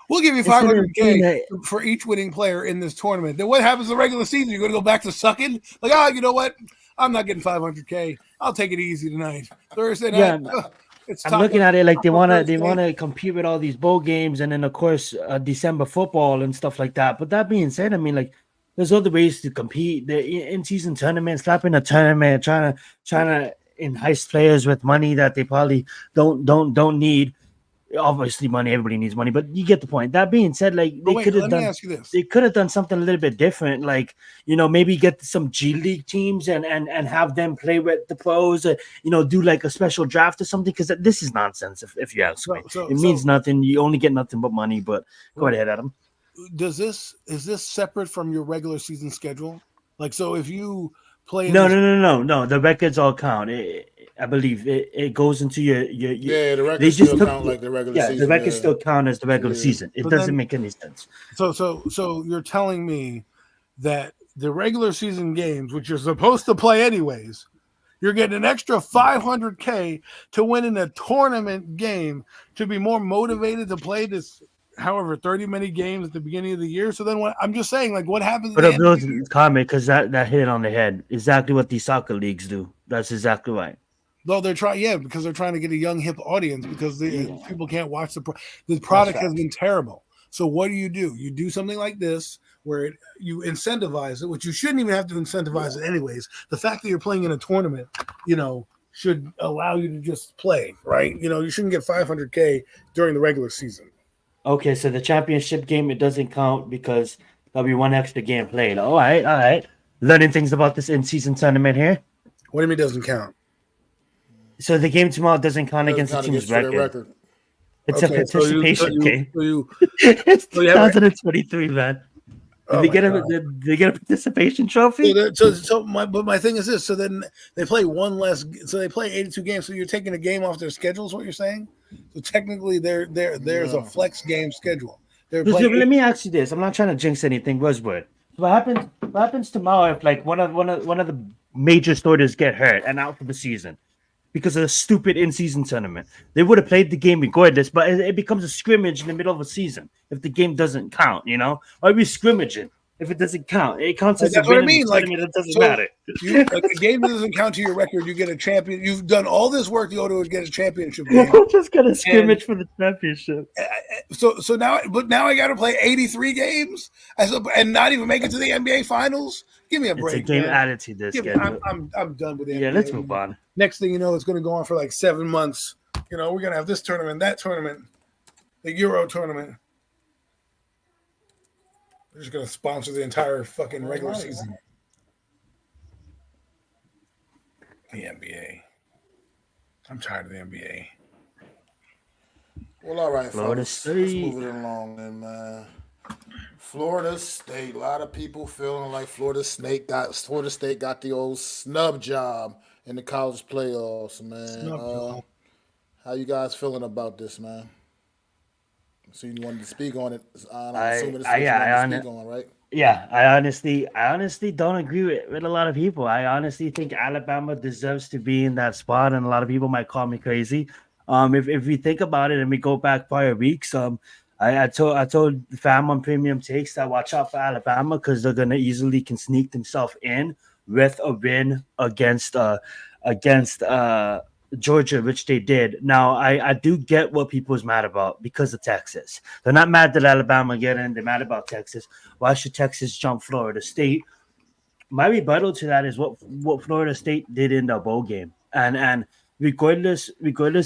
we'll give you instead of doing 500K that, for each winning player in this tournament. Then what happens in the regular season? You're going to go back to sucking? Like, you know what? I'm not getting 500K. I'll take it easy tonight. Thursday night, yeah, it's I'm Taco looking at it like they Thursday. want to compete with all these bowl games, and then of course December football and stuff like that. But that being said, I mean, like, there's other ways to compete. The in-season tournament, slapping a tournament, trying to entice players with money that they probably don't need. Obviously, money. Everybody needs money, but you get the point. That being said, like, But wait, let me ask you this. they could have done something a little bit different. Like, maybe get some G League teams and have them play with the pros. Do like a special draft or something, because this is nonsense. If you ask me, it means nothing. You only get nothing but money. But go ahead, Adam. Is this separate from your regular season schedule? Like, so if you play, No. The records all count. I believe it goes into your yeah, the records still count like the regular season. The records still count as the regular season. It doesn't make any sense. So you're telling me that the regular season games, which you're supposed to play anyways, you're getting an extra 500K to win in a tournament game to be more motivated to play this, however, 30 many games at the beginning of the year. So then I'm just saying, like, what happens? But those comment, because that hit it on the head. Exactly what these soccer leagues do. That's exactly right. No, they're trying, because they're trying to get a young hip audience, because people can't watch the product has been terrible. So what do? You do something like this where you incentivize it, which you shouldn't even have to incentivize it anyways. The fact that you're playing in a tournament, should allow you to just play, right? You shouldn't get 500K during the regular season. Okay, so the championship game, it doesn't count because there'll be one extra game played. All right. Learning things about this in-season tournament here. What do you mean it doesn't count? So the game tomorrow doesn't count against the team's record. It's a participation game. It's 2023, man. They get a participation trophy. My thing is this. So then they play one less. So they play 82 games. So you're taking a game off their schedule. Is what you're saying? So technically, there's a flex game schedule. Let me ask you this. I'm not trying to jinx anything. Buzzword. What happens tomorrow if, like, one of the major starters get hurt and out for the season because of a stupid in-season tournament? They would have played the game regardless, but it becomes a scrimmage in the middle of a season if the game doesn't count. Why are we scrimmaging if it doesn't count? It counts as that's what I mean. Like, it doesn't matter. Like, a game that doesn't count to your record, you get a champion. You've done all this work to go to get a championship game. You're just gonna scrimmage for the championship. So now I got to play 83 games and not even make it to the NBA Finals. Give me a break. It's a game attitude. I'm done with it. Yeah, let's move on. Next thing you know, it's going to go on for like 7 months. We're going to have this tournament, that tournament, the Euro tournament. We're just going to sponsor the entire fucking regular season. The NBA. I'm tired of the NBA. Well, all right, Florida fellas. State. Let's move it along, then, man. Florida State. A lot of people feeling like Florida State got the old snub job in the college playoffs, man. How you guys feeling about this, man? So you wanted to speak on it? I'm assuming this is what you wanted to speak on, right? Yeah, I honestly don't agree with a lot of people. I honestly think Alabama deserves to be in that spot, and a lot of people might call me crazy. If we think about it and we go back prior weeks, I told the fam on Premium Takes that watch out for Alabama because they're gonna easily can sneak themselves in with a win against Georgia, which they did. Now, I do get what people's mad about because of Texas. They're not mad that Alabama get in. They're mad about Texas. Why should Texas jump Florida State? My rebuttal to that is what Florida State did in the bowl game. And regardless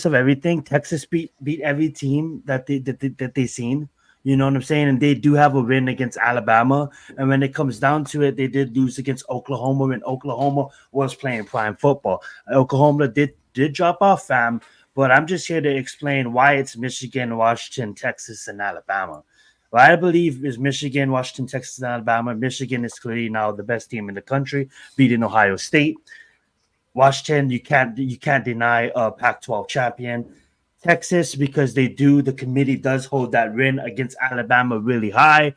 of everything, Texas beat every team that they seen. You know what I'm saying? And they do have a win against Alabama. And when it comes down to it, they did lose against Oklahoma when Oklahoma was playing prime football. Oklahoma did drop off, fam. But I'm just here to explain why it's Michigan, Washington, Texas, and Alabama. What I believe is Michigan, Washington, Texas, and Alabama. Michigan is clearly now the best team in the country, beating Ohio State. Washington, you can't deny a Pac-12 champion. Texas, because the committee does hold that win against Alabama really high.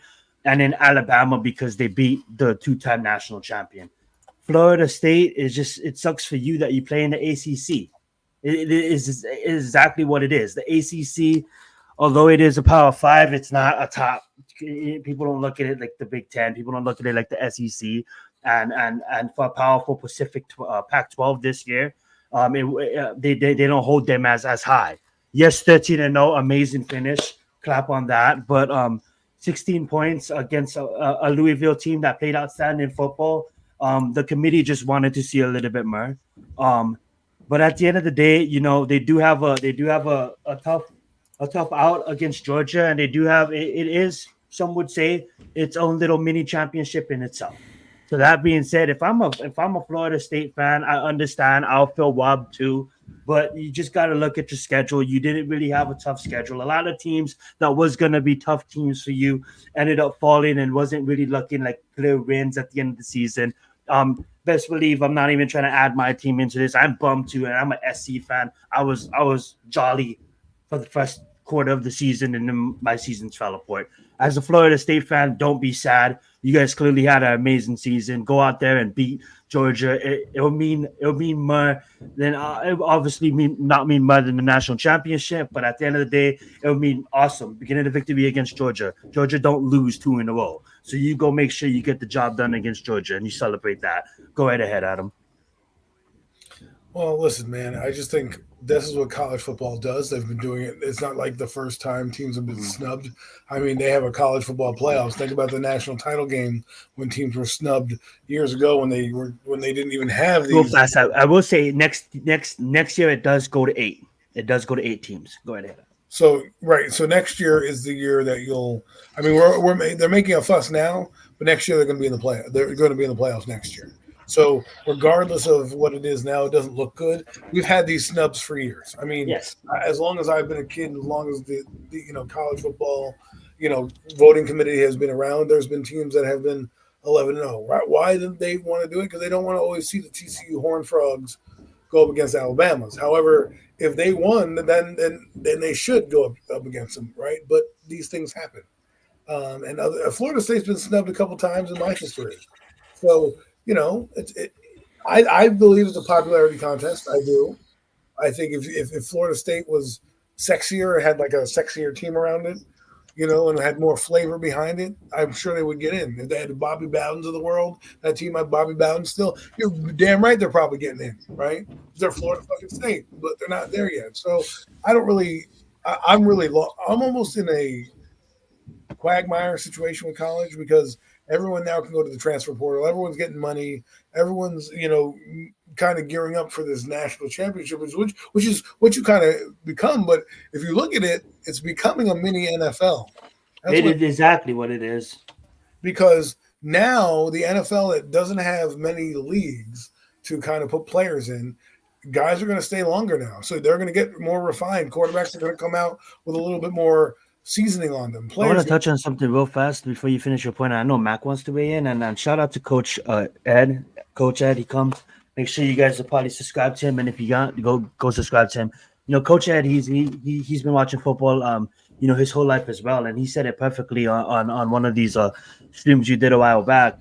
And in Alabama, because they beat the two-time national champion. Florida State it sucks for you that you play in the ACC. It is exactly what it is. The ACC, although it is a Power 5, it's not a top. People don't look at it like the Big Ten. People don't look at it like the SEC. And for a powerful Pacific Pac-12 this year, they don't hold them as high. Yes, 13-0, amazing finish. Clap on that. But 16 points against a Louisville team that played outstanding football. The committee just wanted to see a little bit more. But at the end of the day, they do have a tough out against Georgia, and they do have it is, some would say, its own little mini championship in itself. So that being said, if I'm a Florida State fan, I understand. I'll feel robbed too. But you just got to look at your schedule. You didn't really have a tough schedule. A lot of teams that was going to be tough teams for you ended up falling and wasn't really looking like clear wins at the end of the season. Best believe I'm not even trying to add my team into this. I'm bummed too, and I'm an SC fan. I was jolly for the first quarter of the season, and then my seasons fell apart. As a Florida State fan, don't be sad. You guys clearly had an amazing season. Go out there and beat Georgia. It'll mean more than it obviously not mean more than the national championship, but at the end of the day, it'll mean awesome. Beginning the victory against Georgia. Georgia don't lose 2 in a row. So you go make sure you get the job done against Georgia and you celebrate that. Go right ahead, Adam. Well, listen, man, I just think this is what college football does. They've been doing it. It's not like the first time teams have been snubbed. I mean, they have a college football playoffs. Think about the national title game when teams were snubbed years ago when they didn't even have these. Real fast, I will say next year it does go to 8. It does go to 8 teams. Go ahead. So right, so next year is the year that you'll. I mean, they're making a fuss now, but next year they're going to be in the play. They're going to be in the playoffs next year. So regardless of what it is now, it doesn't look good. We've had these snubs for years. I mean, yes. As long as I've been a kid, as long as the college football, voting committee has been around, there's been teams that have been 11-0. Right? Why didn't they want to do it? Because they don't want to always see the TCU Horned Frogs go up against Alabama's. However, if they won, then they should go up against them, right? But these things happen. Florida State's been snubbed a couple times in my history. So, I believe it's a popularity contest. I do. I think if Florida State was sexier, had like a sexier team around it, and had more flavor behind it, I'm sure they would get in. If they had the Bobby Bowdens of the world, that team had Bobby Bowden still, you're damn right they're probably getting in, right? They're Florida fucking State, but they're not there yet. So I'm almost in a quagmire situation with college because everyone now can go to the transfer portal. Everyone's getting money. Everyone's, kind of gearing up for this national championship, which is what you kind of become. But if you look at it, it's becoming a mini NFL. It is exactly what it is. Because now the NFL, that doesn't have many leagues to kind of put players in, guys are going to stay longer now. So they're going to get more refined. Quarterbacks are going to come out with a little bit more seasoning on them. I want to touch on something real fast before you finish your point. I know Mac wants to weigh in, and shout out to Coach Ed. Coach Ed, he comes. Make sure you guys are probably subscribe to him, and if you got go subscribe to him. Coach Ed, he's been watching football, his whole life as well, and he said it perfectly on one of these streams you did a while back.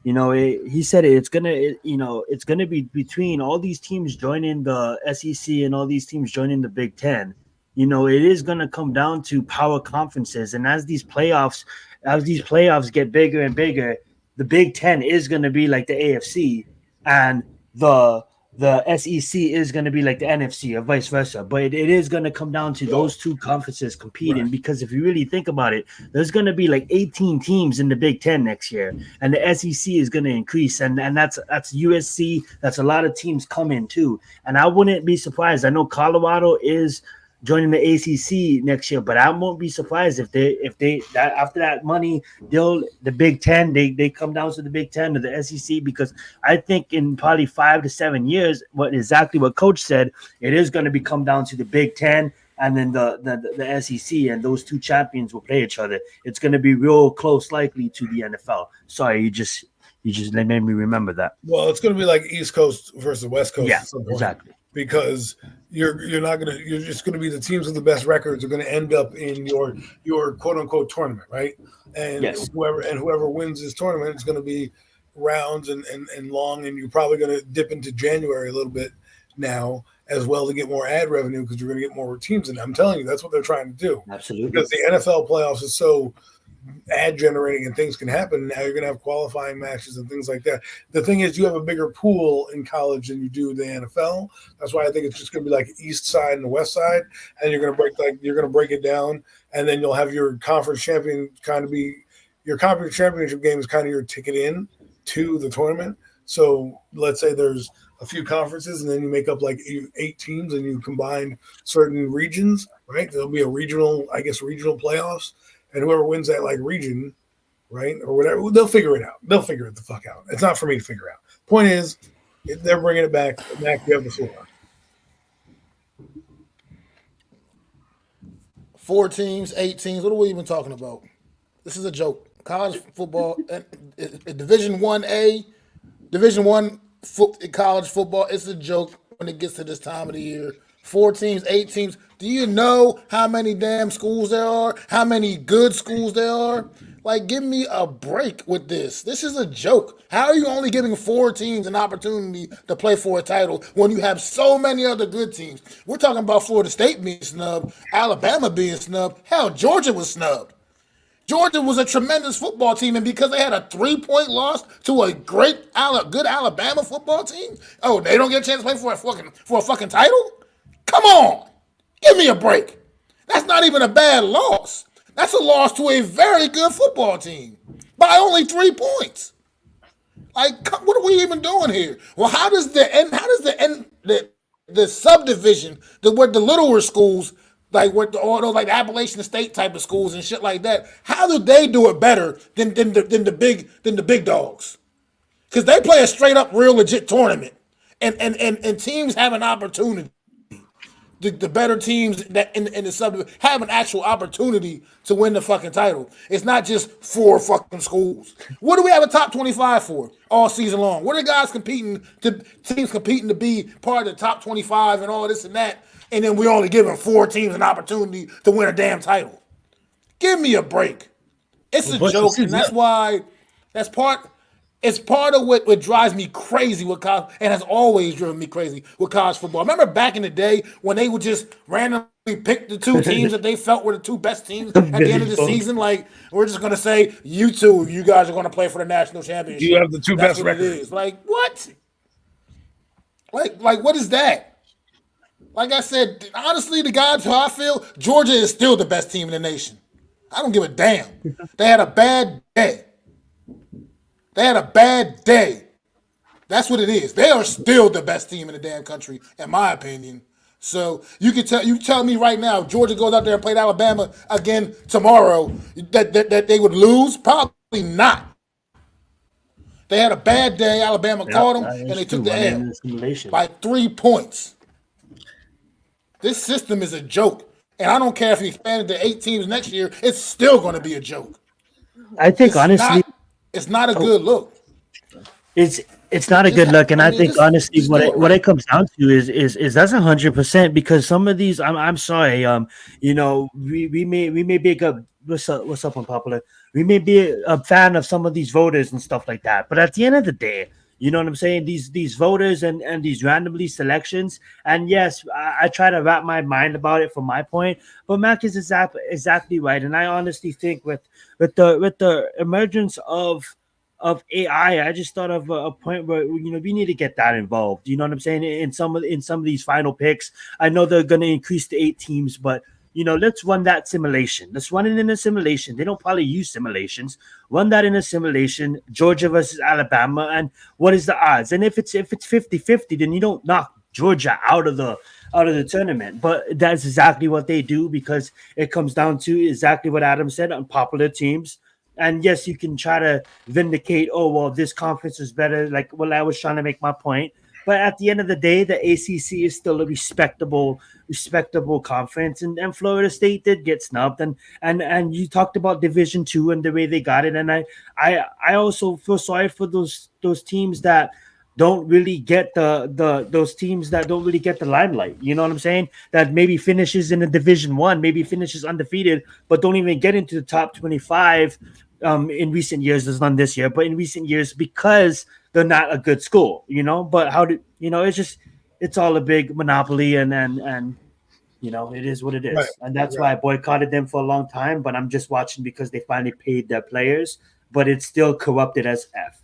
He said it's gonna be between all these teams joining the SEC and all these teams joining the Big Ten. It is going to come down to power conferences. And as these playoffs get bigger and bigger, the Big Ten is going to be like the AFC and the SEC is going to be like the NFC or vice versa. But it is going to come down to those two conferences competing because if you really think about it, there's going to be like 18 teams in the Big Ten next year. And the SEC is going to increase. And that's USC. That's a lot of teams coming too. And I wouldn't be surprised. I know Colorado is joining the ACC next year, but I won't be surprised if they after that money, the Big Ten they come down to the Big Ten or the SEC because I think in probably 5 to 7 years, what Coach said, it is going to come down to the Big Ten and then the SEC, and those two champions will play each other. It's going to be real close, likely to the NFL. Sorry, you just made me remember that. Well, it's going to be like East Coast versus West Coast. Yeah, exactly. Because you're just going to be the teams with the best records are going to end up in your quote unquote tournament, right? And whoever wins this tournament is going to be rounds and long, and you're probably going to dip into January a little bit now, as well to get more ad revenue because you're going to get more teams in. I'm telling you, that's what they're trying to do. Absolutely. Because the NFL playoffs is so ad generating and things can happen. Now you're going to have qualifying matches and things like that. The thing is, you have a bigger pool in college than you do the NFL. That's why I think it's just going to be like East Side and the West Side, and you're going to break it down, and then you'll have your conference champion kind of be your conference championship game is kind of your ticket in to the tournament. So let's say there's a few conferences, and then you make up like 8 teams, and you combine certain regions, right? There'll be a regional playoffs. And whoever wins that like region, right, or whatever, they'll figure it out. They'll figure it the fuck out. It's not for me to figure out. Point is, they're bringing it back. Mac, you have the floor. 4 teams, 8 teams. What are we even talking about? This is a joke. College football, Division 1A, Division 1 college football, it's a joke when it gets to this time of the year. 4 teams, 8 teams. Do you know how many damn schools there are? How many good schools there are? Like, give me a break with this. This is a joke. How are you only giving 4 teams an opportunity to play for a title when you have so many other good teams? We're talking about Florida State being snubbed, Alabama being snubbed. Hell, Georgia was snubbed. Georgia was a tremendous football team, and because they had a 3-point loss to a good Alabama football team, oh, they don't get a chance to play for a fucking title? Come on, give me a break. That's not even a bad loss. That's a loss to a very good football team by only 3 points. Like, what are we even doing here? Well, how does the subdivision, where the littler schools, like with all those like Appalachian State type of schools and shit like that, how do they do it better than the big dogs? Because they play a straight up real legit tournament, and teams have an opportunity. The better teams that in the subdivision have an actual opportunity to win the fucking title. It's not just 4 fucking schools. What do we have a top 25 for all season long? What are teams competing to be part of the top 25 and all this and that? And then we only giving 4 teams an opportunity to win a damn title. Give me a break. It's a joke, and that's why it's part of what drives me crazy with college, and has always driven me crazy with college football. Remember back in the day when they would just randomly pick the 2 teams that they felt were the 2 best teams at the end of the season? Like, we're just going to say, you guys are going to play for the national championship. You have the 2 best records. Like, what? Like, what is that? Like I said, honestly, the guys how I feel, Georgia is still the best team in the nation. I don't give a damn. They had a bad day. That's what it is. They are still the best team in the damn country, in my opinion. So you tell me right now, if Georgia goes out there and played Alabama again tomorrow, that they would lose? Probably not. They had a bad day. Alabama caught them, and they took the L by 3 points. This system is a joke, and I don't care if you expand it to 8 teams next year. It's still going to be a joke. I think honestly, it's not a good look. It's not a good look, and I think honestly, what it comes down to is that's 100%, because some of these, I'm sorry, we may be what's up Unpopular. We may be a fan of some of these voters and stuff like that, but at the end of the day, you know what I'm saying? These voters and these randomly selections, and yes, I try to wrap my mind about it from my point, but Mac is exactly right, and I honestly think with the emergence of AI, I just thought of a point where we need to get that involved. You know what I'm saying? In some of these final picks, I know they're going to increase to 8 teams, but let's run that simulation. Let's run it in a simulation. They don't probably use simulations. Run that in a simulation, Georgia versus Alabama, and what is the odds? And if it's 50-50, then you don't knock Georgia out of the tournament. But that's exactly what they do, because it comes down to exactly what Adam said, unpopular teams. And yes, you can try to vindicate, this conference is better. Like, I was trying to make my point. But at the end of the day, the ACC is still a respectable conference, and Florida State did get snubbed, and you talked about Division II and the way they got it, and I also feel sorry for those teams that don't really get those teams that don't really get the limelight. You know what I'm saying? That maybe finishes in a Division I, maybe finishes undefeated, but don't even get into the top 25. In recent years, there's none this year, but in recent years, because they're not a good school, But it's just, it's all a big monopoly, and it is what it is, Right, and that's right. why I boycotted them for a long time. But I'm just watching because they finally paid their players, but it's still corrupted as f.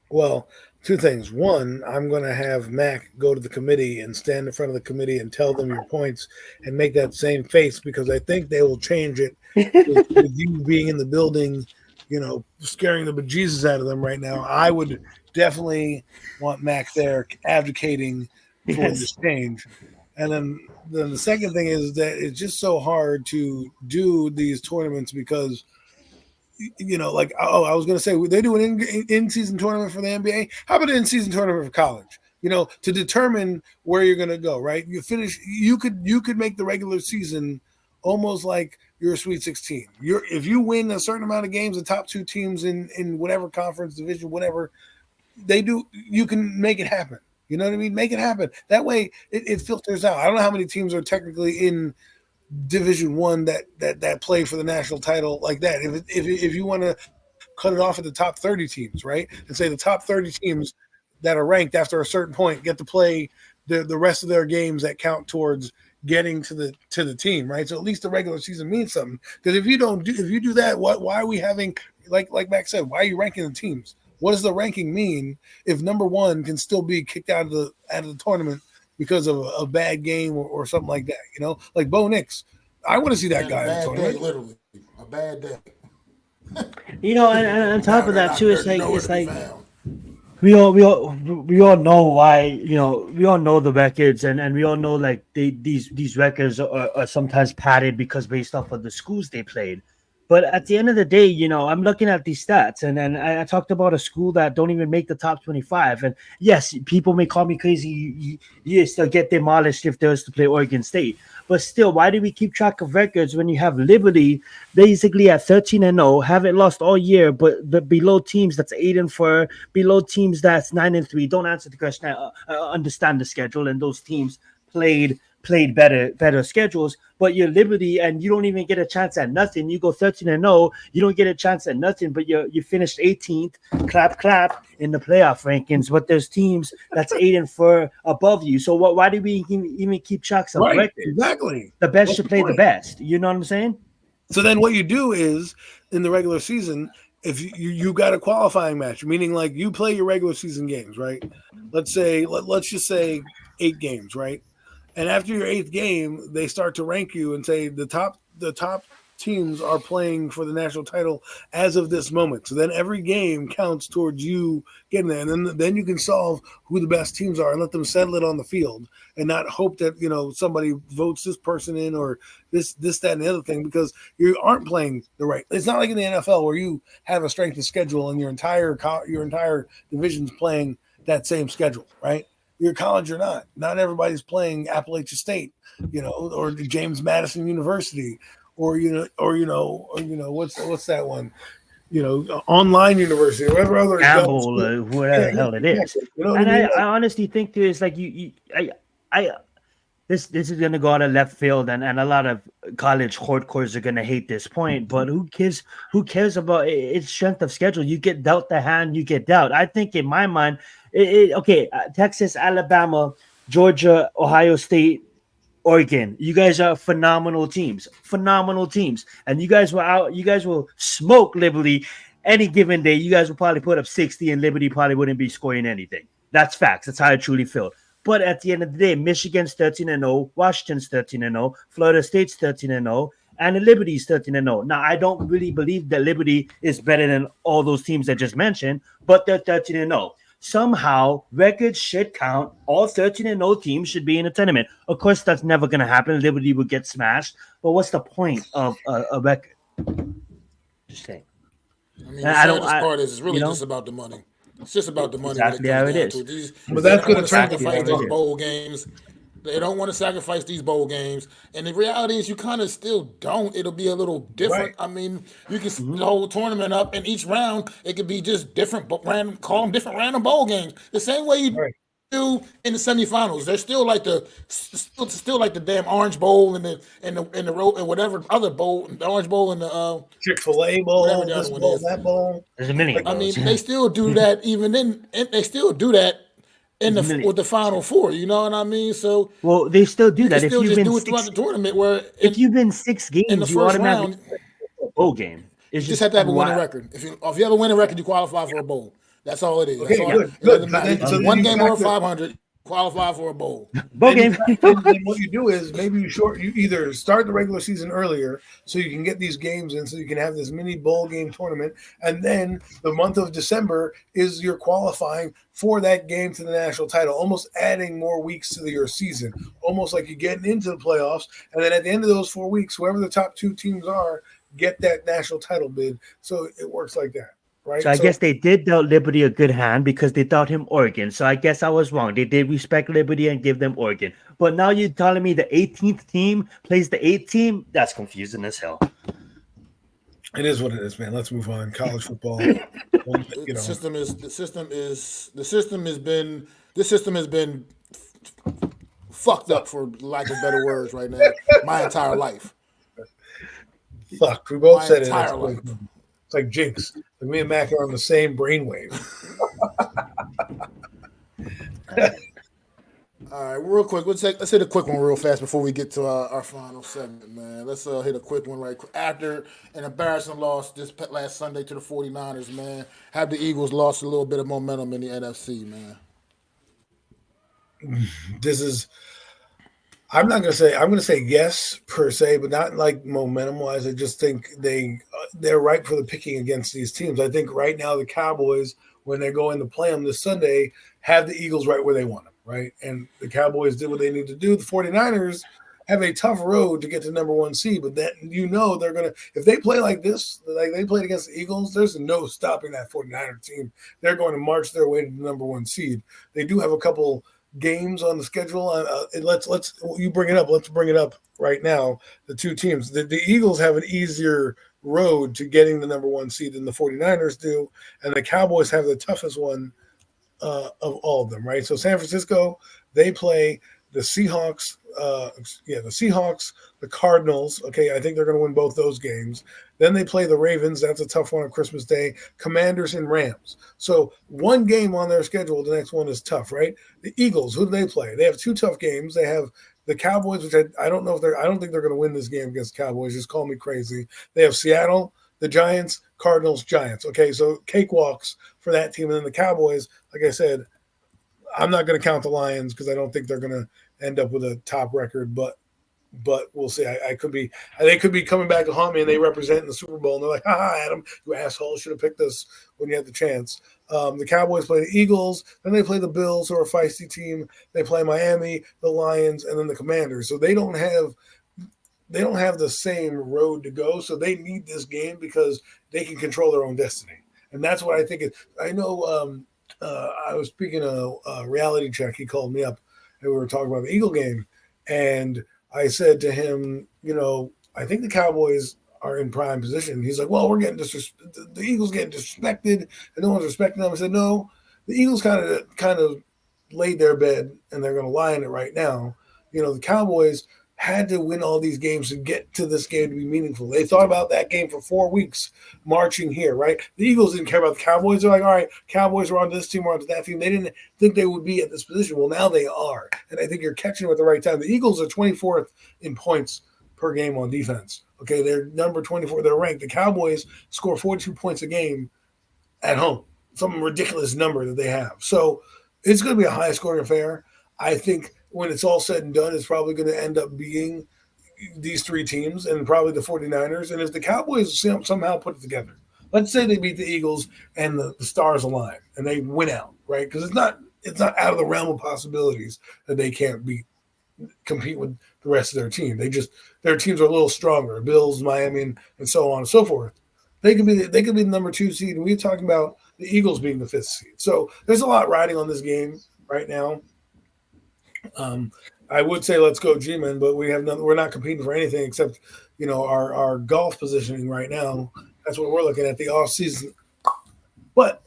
Well, two things. One, I'm going to have Mac go to the committee and stand in front of the committee and tell them your points and make that same face because I think they will change it with you being in the building, scaring the bejesus out of them right now. I would definitely want Mac there advocating for Yes. this change. And then the second thing is that it's just so hard to do these tournaments because like I was going to say they do an in-season tournament for the NBA. How about an in-season tournament for college? To determine where you're going to go, right? You could make the regular season almost like your Sweet 16. If you win a certain amount of games, the top two teams in whatever conference, division, whatever they do, you can make it happen. You know what I mean? Make it happen. That way, it filters out. I don't know how many teams are technically in Division One that play for the national title like that. If you want to cut it off at the top 30 teams, right, and say the top 30 teams that are ranked after a certain point get to play the rest of their games that count towards getting to the team, right? So at least the regular season means something. Because if you do that, why are we having like Max said? Why are you ranking the teams? What does the ranking mean if number one can still be kicked out of the tournament because of a bad game or something like that? Like Bo Nix. I want to see that Man, guy in the a bad tournament. day, literally. A bad day. And on top of that too, it's like nowhere to be found. we all know why, we all know the records, and we all know like these records are sometimes padded because based off of the schools they played. But at the end of the day, I'm looking at these stats, and then I talked about a school that don't even make the top 25. And yes, people may call me crazy. You still get demolished if there was to play Oregon State. But still, why do we keep track of records when you have Liberty basically at 13-0, haven't lost all year, but below teams that's 8-4, below teams that's 9-3? Don't answer the question. I understand the schedule, and those teams played better schedules, but you're Liberty and you don't even get a chance at nothing. You go 13-0, you don't get a chance at nothing, but you finished 18th, clap in the playoff rankings. But there's teams that's 8-4 above you. So why do we even keep tracks of Right, records? exactly. The best What's should the play the point? best. You know what I'm saying? So then what you do is in the regular season, if you got a qualifying match, meaning like you play your regular season games, right? Let's just say 8 games, right? And after your 8th game, they start to rank you and say the top teams are playing for the national title as of this moment. So then every game counts towards you getting there, and then you can solve who the best teams are and let them settle it on the field, and not hope that somebody votes this person in or this that and the other thing, because you aren't playing the right. It's not like in the NFL where you have a strength of schedule and your entire division's playing that same schedule, right? Your college or not. Not everybody's playing Appalachia State, or James Madison University, or what's that one? Online university, or whatever other Gamble, whatever the hell it is. exactly. You know what And I mean? I honestly think too, it's like this is gonna go out of left field, and a lot of college hardcores are gonna hate this point, but who cares? Who cares about its strength of schedule? You get dealt the hand, you get dealt. I think in my mind, Texas, Alabama, Georgia, Ohio State, Oregon. You guys are phenomenal teams, and you guys will smoke Liberty any given day. You guys will probably put up 60, and Liberty probably wouldn't be scoring anything. That's facts. That's how I truly feel. But at the end of the day, Michigan's 13-0, Washington's 13-0, Florida State's 13-0, and Liberty's 13-0. Now, I don't really believe that Liberty is better than all those teams I just mentioned, but they're 13-0. Somehow, records should count. All 13-0 teams should be in a tournament. Of course, that's never going to happen. Liberty would get smashed. But what's the point of a record? Just saying. I mean, the saddest part is it's really just about the money. It's just about the money. Exactly when how it it comes down is. to it. But They that's don't going want to to turn sacrifice these bowl games. They don't want to sacrifice these bowl games. And the reality is you kind of still don't. It'll be a little different. Right. I mean, you can the whole tournament up, and each round, it could be just different, but call them different random bowl games. The same way you Right. do in the semifinals. They're still like still like the damn Orange Bowl and the road and whatever other bowl, the Orange Bowl and the Chick-fil-A whatever bowl, the this other one bowl, is. that bowl. There's a million. I mean, they still do that even then. And they still do that in It's the with the millions. Final Four. You know what I mean? So Well, they still do you can that. If still you just win do it throughout six, the tournament. Where if you win six in the games, you first automatically round, a bowl game. It's you just just have to have a winning why. record. If you have a winning record, you qualify for a bowl. That's all it is. That's Okay, all. Yeah, good, It good. doesn't So matter. then, If so you then one you game over factor 500, qualify for a bowl. bowl game. then what you do is maybe you either start the regular season earlier so you can get these games in, so you can have this mini bowl game tournament, and then the month of December is your qualifying for that game to the national title, almost adding more weeks to your season, almost like you're getting into the playoffs, and then at the end of those 4 weeks, whoever the top two teams are get that national title bid. So it works like that, So right? I So guess they did dealt Liberty a good hand because they thought him Oregon. So I guess I was wrong. They did respect Liberty and give them Oregon. But now you're telling me the 18th team plays the 8th team? That's confusing as hell. it is what it is, man. Let's move on. College football, you The know. system is the system has been this system has been fucked up for lack of better words right now. My entire life. Fuck, we both My said it. entire life. It's like Jinx. Like me and Mac are on the same brainwave. All right, real quick. Let's hit a quick one real fast before we get to our final segment, man. Let's hit a quick one right quick. After an embarrassing loss this last Sunday to the 49ers, man, have the Eagles lost a little bit of momentum in the NFC, man? This is. I'm not gonna say. I'm gonna say yes per se, but not like momentum wise. I just think they're ripe for the picking against these teams. I think right now the Cowboys, when they go in to play them this Sunday, have the Eagles right where they want them, right? And the Cowboys did what they need to do. The 49ers have a tough road to get to number one seed, but that they're gonna if they play like this, like they played against the Eagles, there's no stopping that 49er team. They're going to march their way to the number one seed. They do have a couple games on the schedule. Let's you bring it up. Let's bring it up right now. The two teams, the Eagles have an easier road to getting the number one seed than the 49ers do, and the Cowboys have the toughest one of all of them, right? So San Francisco, they play the Seahawks, the Seahawks, the Cardinals. Okay, I think they're going to win both those games. Then they play the Ravens. That's a tough one on Christmas Day. Commanders and Rams. So one game on their schedule. The next one is tough, right? The Eagles, who do they play? They have two tough games. They have the Cowboys, which I don't know if I don't think they're going to win this game against the Cowboys. Just call me crazy. They have Seattle, the Giants, Cardinals, Giants. Okay, so cakewalks for that team. And then the Cowboys, like I said, I'm not going to count the Lions because I don't think they're going to end up with a top record, but we'll see. I could be. They could be coming back to haunt me, and they represent in the Super Bowl, and they're like, "Ha, Adam, you asshole! Should have picked us when you had the chance." The Cowboys play the Eagles, then they play the Bills, who are a feisty team. They play Miami, the Lions, and then the Commanders. So they don't have the same road to go. So they need this game because they can control their own destiny, and that's what I think. I know. I was speaking of Reality Check. He called me up, and we were talking about the Eagle game, and I said to him, I think the Cowboys are in prime position. He's like, well, we're getting the Eagles getting disrespected, and no one's respecting them. I said, no, the Eagles kind of laid their bed, and they're going to lie in it right now. The Cowboys had to win all these games to get to this game to be meaningful. They thought about that game for 4 weeks, marching here, right? The Eagles didn't care about the Cowboys. They're like, all right, Cowboys are on this team, we're on that team. They didn't think they would be at this position. Well, now they are. And I think you're catching them at the right time. The Eagles are 24th in points per game on defense. Okay, they're number 24. They're ranked. The Cowboys score 42 points a game at home. Some ridiculous number that they have. So it's going to be a high-scoring affair. I think when it's all said and done, it's probably going to end up being these three teams and probably the 49ers. And if the Cowboys somehow put it together, let's say they beat the Eagles and the stars align and they win out, right? Because it's not out of the realm of possibilities that they can't compete with the rest of their team. Their teams are a little stronger. Bills, Miami, and so on and so forth. They could be the number 2 seed, and we're talking about the Eagles being the 5th seed. So there's a lot riding on this game right now. I would say let's go G-Men, but we're not competing for anything except, our golf positioning right now. That's what we're looking at the off season. But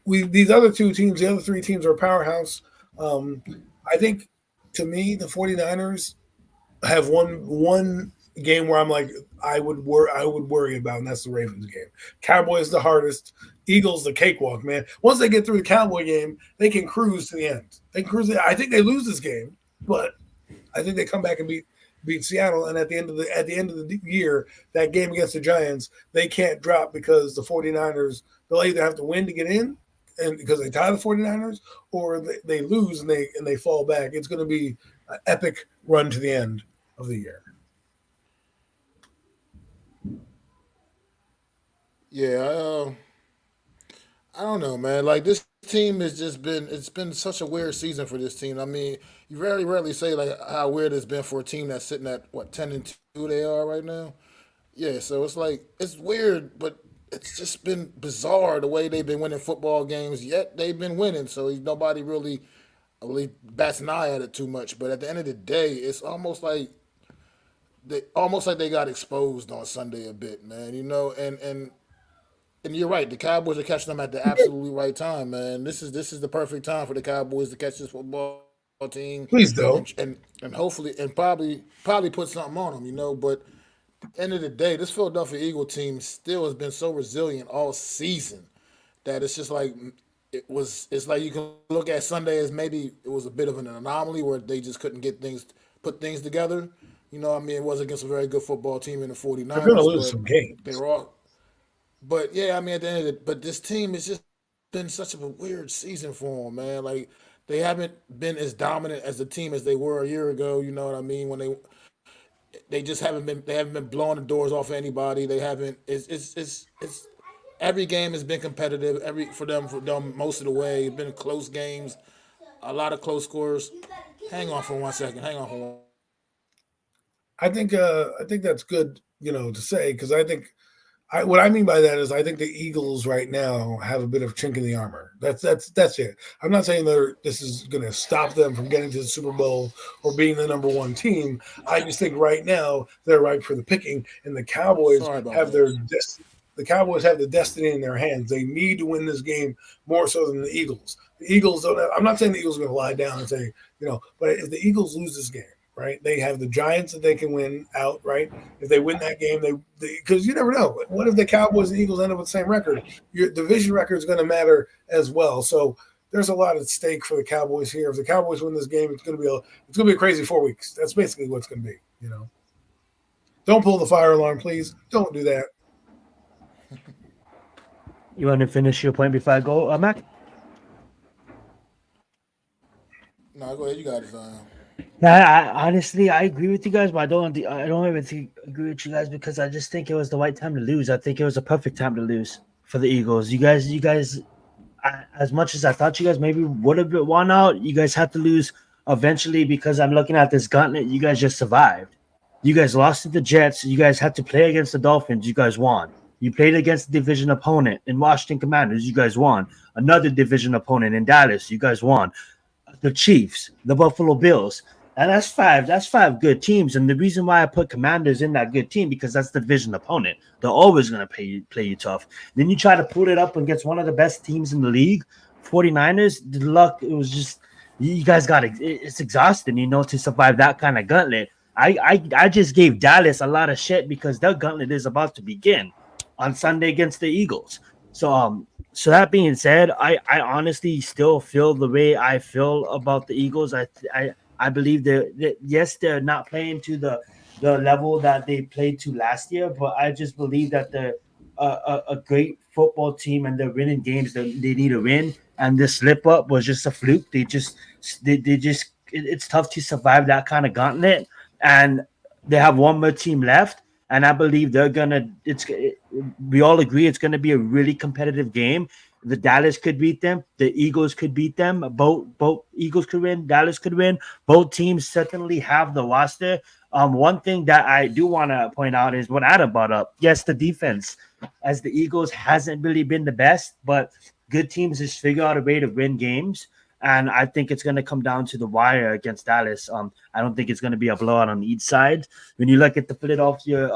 these other 2 teams, the other 3 teams are a powerhouse. I think to me, the 49ers have one game where I'm like, I would worry about, and that's the Ravens game. Cowboys the hardest, Eagles the cakewalk, man. Once they get through the Cowboy game, they can cruise to the end. They can cruise. I think they lose this game, but I think they come back and beat Seattle. And at the end of the year, that game against the Giants, they can't drop because the 49ers, they'll either have to win to get in, and because they tie the 49ers, or they lose and they fall back. It's going to be an epic run to the end of the year. Yeah, I don't know, man. Like this team has just been it's been such a weird season for this team. I mean, you very rarely say like how weird it's been for a team that's sitting at what 10-2 they are right now. Yeah, so it's like it's weird, but it's just been bizarre the way they've been winning football games. Yet they've been winning, so nobody really bats an eye at it too much. But at the end of the day, it's almost like they got exposed on Sunday a bit, man. And you're right. The Cowboys are catching them at the absolutely right time, man. This is the perfect time for the Cowboys to catch this football team, Please don't. and hopefully and probably put something on them, But end of the day, this Philadelphia Eagle team still has been so resilient all season that it's just like it's like you can look at Sunday as maybe it was a bit of an anomaly where they just couldn't put things together. It was against a very good football team in the They're going to 49ers, lose but some they games. were all but yeah, at the end of it, but this team has just been such a weird season for them, man. Like they haven't been as dominant as the team as they were a year ago. You know what I mean? When they just haven't been blowing the doors off of anybody. They haven't. It's every game has been competitive. For them most of the way. It's been close games, a lot of close scores. Hang on for 1 second. Hang on for one. I think that's good, to say, because what I mean by that is I think the Eagles right now have a bit of chink in the armor. That's it. I'm not saying this is going to stop them from getting to the Super Bowl or being the number one team. I just think right now they're ripe for the picking, and Sorry about that. The Cowboys have the destiny in their hands. They need to win this game more so than the Eagles. The Eagles don't have, I'm not saying the Eagles are going to lie down and say, but if the Eagles lose this game, right? They have the Giants that they can win out, right? If they win that game, because you never know. What if the Cowboys and Eagles end up with the same record? Your division record is going to matter as well. So there's a lot at stake for the Cowboys here. If the Cowboys win this game, it's going to be a crazy 4 weeks. That's basically what it's going to be. Don't pull the fire alarm, please. Don't do that. You want to finish your point before I go, Mac? No, go ahead. You got it, Zion. Yeah, honestly, I agree with you guys, but I don't even agree with you guys because I just think it was the right time to lose. I think it was a perfect time to lose for the Eagles. You guys, as much as I thought you guys maybe would have won out, you guys had to lose eventually because I'm looking at this gauntlet. You guys just survived. You guys lost to the Jets. You guys had to play against the Dolphins. You guys won. You played against the division opponent in Washington Commanders. You guys won. Another division opponent in Dallas. You guys won. The Chiefs, the Buffalo Bills. And that's five. That's five good teams. And the reason why I put Commanders in that good team because that's the division opponent. They're always going to play you tough. Then you try to pull it up against one of the best teams in the league, 49ers. The luck, it was just you guys got it. It's exhausting, to survive that kind of gauntlet. I just gave Dallas a lot of shit because their gauntlet is about to begin on Sunday against the Eagles. So that being said, I honestly still feel the way I feel about the Eagles. I believe that yes, they're not playing to the level that they played to last year, but I just believe that they're a great football team and they're winning games that they need to win. And this slip up was just a fluke. It's tough to survive that kind of gauntlet. And they have one more team left. And I believe we all agree it's gonna be a really competitive game. The Dallas could beat them, the Eagles could beat them, both Eagles could win, Dallas could win. Both teams certainly have the roster. One thing that I do want to point out is what Adam brought up. Yes, the defense, as the Eagles hasn't really been the best, but good teams just figure out a way to win games. And I think it's going to come down to the wire against Dallas. I don't think it's going to be a blowout on each side. When you look at the Philadelphia,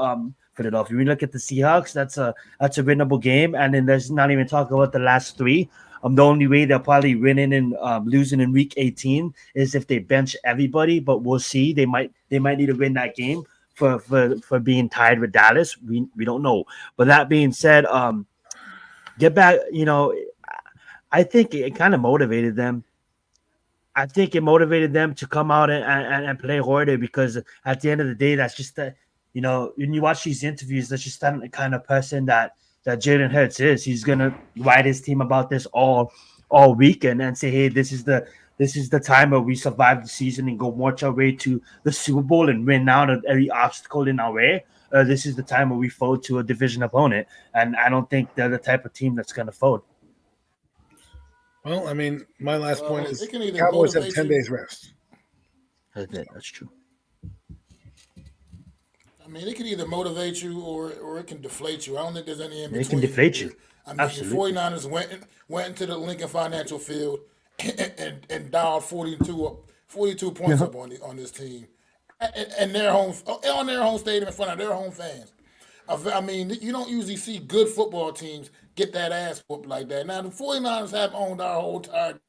when you look at the Seahawks, that's a winnable game. And then there's not even talk about the last three. The only way they're probably winning and losing in week 18 is if they bench everybody. But we'll see. They might need to win that game for being tied with Dallas. We don't know. But that being said, get back. I think it kind of motivated them. I think it motivated them to come out and play harder because at the end of the day, that's just when you watch these interviews, that's just the kind of person that Jalen Hurts is. He's gonna write his team about this all weekend and say, hey, this is the time where we survive the season and go march our way to the Super Bowl and win out of every obstacle in our way. This is the time where we fold to a division opponent, and I don't think they're the type of team that's gonna fold. Well, I mean, my last point is it can either Cowboys have motivate 10 you. days rest. That's true. I mean, it can either motivate you or it can deflate you. I don't think there's any in between. It can deflate you. I mean, Absolutely. the 49ers went into the Lincoln Financial Field and dialed 42 points up on this team, and their home on their home stadium in front of their home fans. I mean, you don't usually see good football teams get that ass whooped like that. Now, the 49ers have owned our whole entire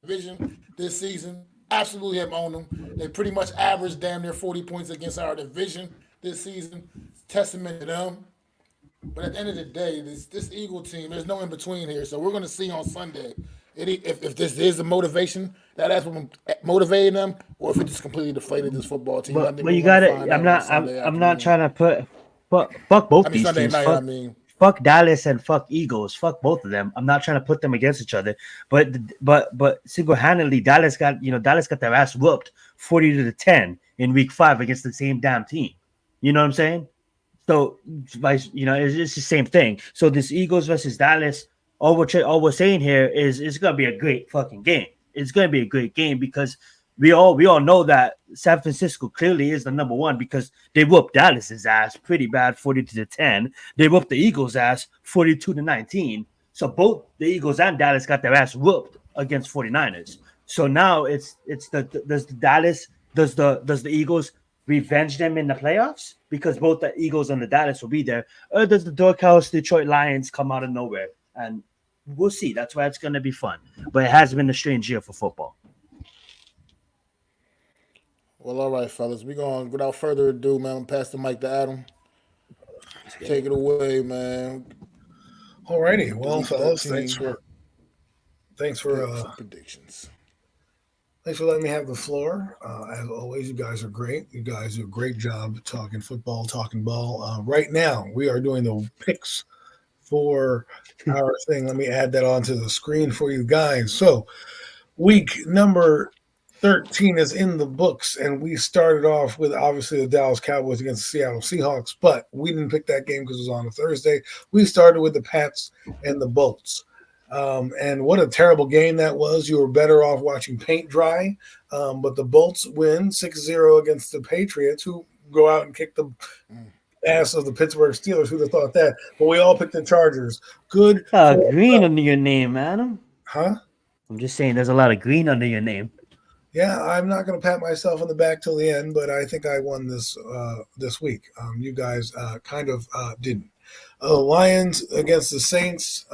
division this season. Absolutely have owned them. They pretty much averaged damn near 40 points against our division this season. Testament to them. But at the end of the day, this Eagle team, there's no in between here. So we're going to see on Sunday if this is the motivation that's what motivating them, or if it just completely deflated this football team. But you got it. I'm not trying to fuck both these Sunday teams. night. Fuck Dallas and fuck Eagles. Fuck both of them. I'm not trying to put them against each other. But single-handedly, Dallas got their ass whooped 40-10 in week 5 against the same damn team. You know what I'm saying? So it's the same thing. So this Eagles versus Dallas, all we're saying here is it's gonna be a great fucking game. It's gonna be a great game because we all know that San Francisco clearly is the number one because they whooped Dallas's ass pretty bad, 40-10. They whooped the Eagles' ass 42-19. So both the Eagles and Dallas got their ass whooped against 49ers. So now does the Eagles revenge them in the playoffs because both the Eagles and the Dallas will be there, or does the Dorkhouse Detroit Lions come out of nowhere? And we'll see. That's why it's gonna be fun. But it has been a strange year for football. Well, all right, fellas. We're going, without further ado, man, I'm pass the mic to Adam. Take it away, man. Alrighty. Well, Week fellas, 13 thanks for predictions. thanks for letting me have the floor. As always, you guys are great. You guys do a great job talking football, talking ball. Right now, we are doing the picks for our thing. Let me add that onto the screen for you guys. So, week number 13 is in the books, and we started off with obviously the Dallas Cowboys against the Seattle Seahawks, but we didn't pick that game because it was on a Thursday. We started with the Pats and the Bolts. And what a terrible game that was. You were better off watching paint dry. But the Bolts win 6-0 against the Patriots, who go out and kick the ass of the Pittsburgh Steelers. Who'd have thought that? But we all picked the Chargers. Good. Green under your name, Adam. Huh? I'm just saying there's a lot of green under your name. Yeah, I'm not going to pat myself on the back till the end, but I think I won this week. You guys kind of didn't. Lions against the Saints.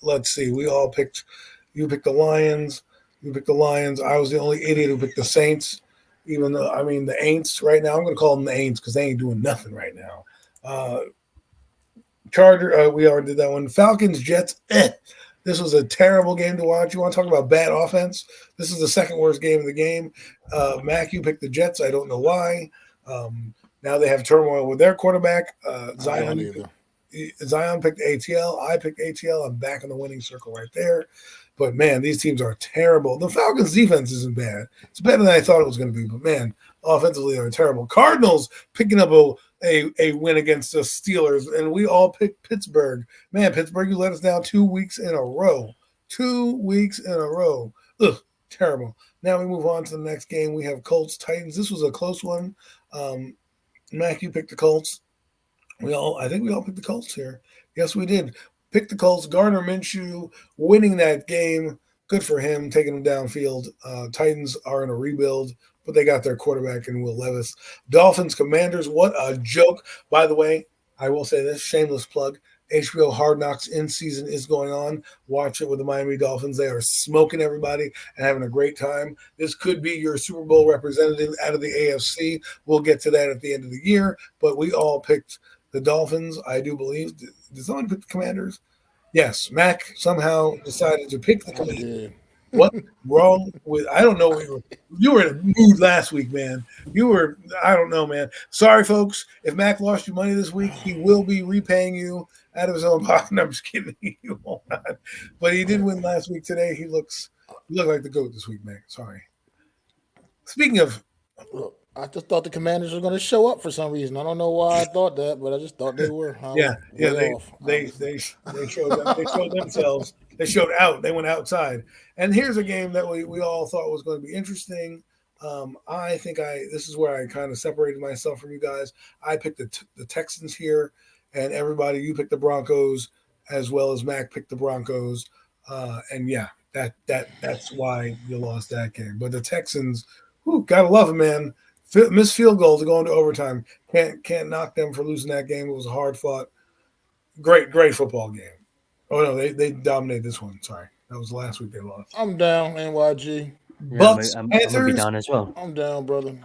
Let's see. We all picked. You picked the Lions. You picked the Lions. I was the only idiot who picked the Saints. Even though, I mean, the Aints right now. I'm going to call them the Aints because they ain't doing nothing right now. Charger. We already did that one. Falcons, Jets. This was a terrible game to watch. You want to talk about bad offense? This is the second worst game of the game. Mac, you picked the Jets. I don't know why. Now they have turmoil with their quarterback. Zion picked ATL. I picked ATL. I'm back in the winning circle right there. But, man, these teams are terrible. The Falcons' defense isn't bad. It's better than I thought it was going to be. But, man, offensively, they're terrible. Cardinals picking up a win against the Steelers, and we all picked Pittsburgh. Man, Pittsburgh, you let us down 2 weeks in a row. 2 weeks in a row. Ugh, terrible. Now we move on to the next game. We have Colts-Titans. This was a close one. Mac, you picked the Colts. I think we all picked the Colts here. Yes, we did. Pick the Colts. Gardner Minshew winning that game. Good for him, taking them downfield. Titans are in a rebuild, but they got their quarterback in Will Levis. Dolphins, Commanders, what a joke. By the way, I will say this, shameless plug. HBO Hard Knocks in season is going on. Watch it with the Miami Dolphins. They are smoking everybody and having a great time. This could be your Super Bowl representative out of the AFC. We'll get to that at the end of the year, but we all picked the Dolphins, I do believe. Did someone pick the Commanders? Yes, Mac somehow decided to pick the I Commanders. did. What wrong with? I don't know. You were in a mood last week, man. You were. I don't know, man. Sorry, folks. If Mac lost you money this week, he will be repaying you out of his own pocket. I'm just kidding. You won't. But he did win last week. Today, he looked like the GOAT this week, Mac. Sorry. Speaking of, Look, I just thought the Commanders were going to show up for some reason. I don't know why I thought that, but I just thought they were. I was yeah, way off. they showed themselves. They showed out. They went outside. And here's a game that we all thought was going to be interesting. I think this is where I kind of separated myself from you guys. I picked the Texans here, and everybody, you picked the Broncos as well as Mac picked the Broncos. And yeah, that's why you lost that game. But the Texans, gotta love them, man. Missed field goal to go into overtime. Can't knock them for losing that game. It was a hard fought, great football game. Oh no, they dominated this one. Sorry, that was last week they lost. I'm down, NYG. Yeah, Bucks I'm gonna be Panthers. down as well. I'm down, brother.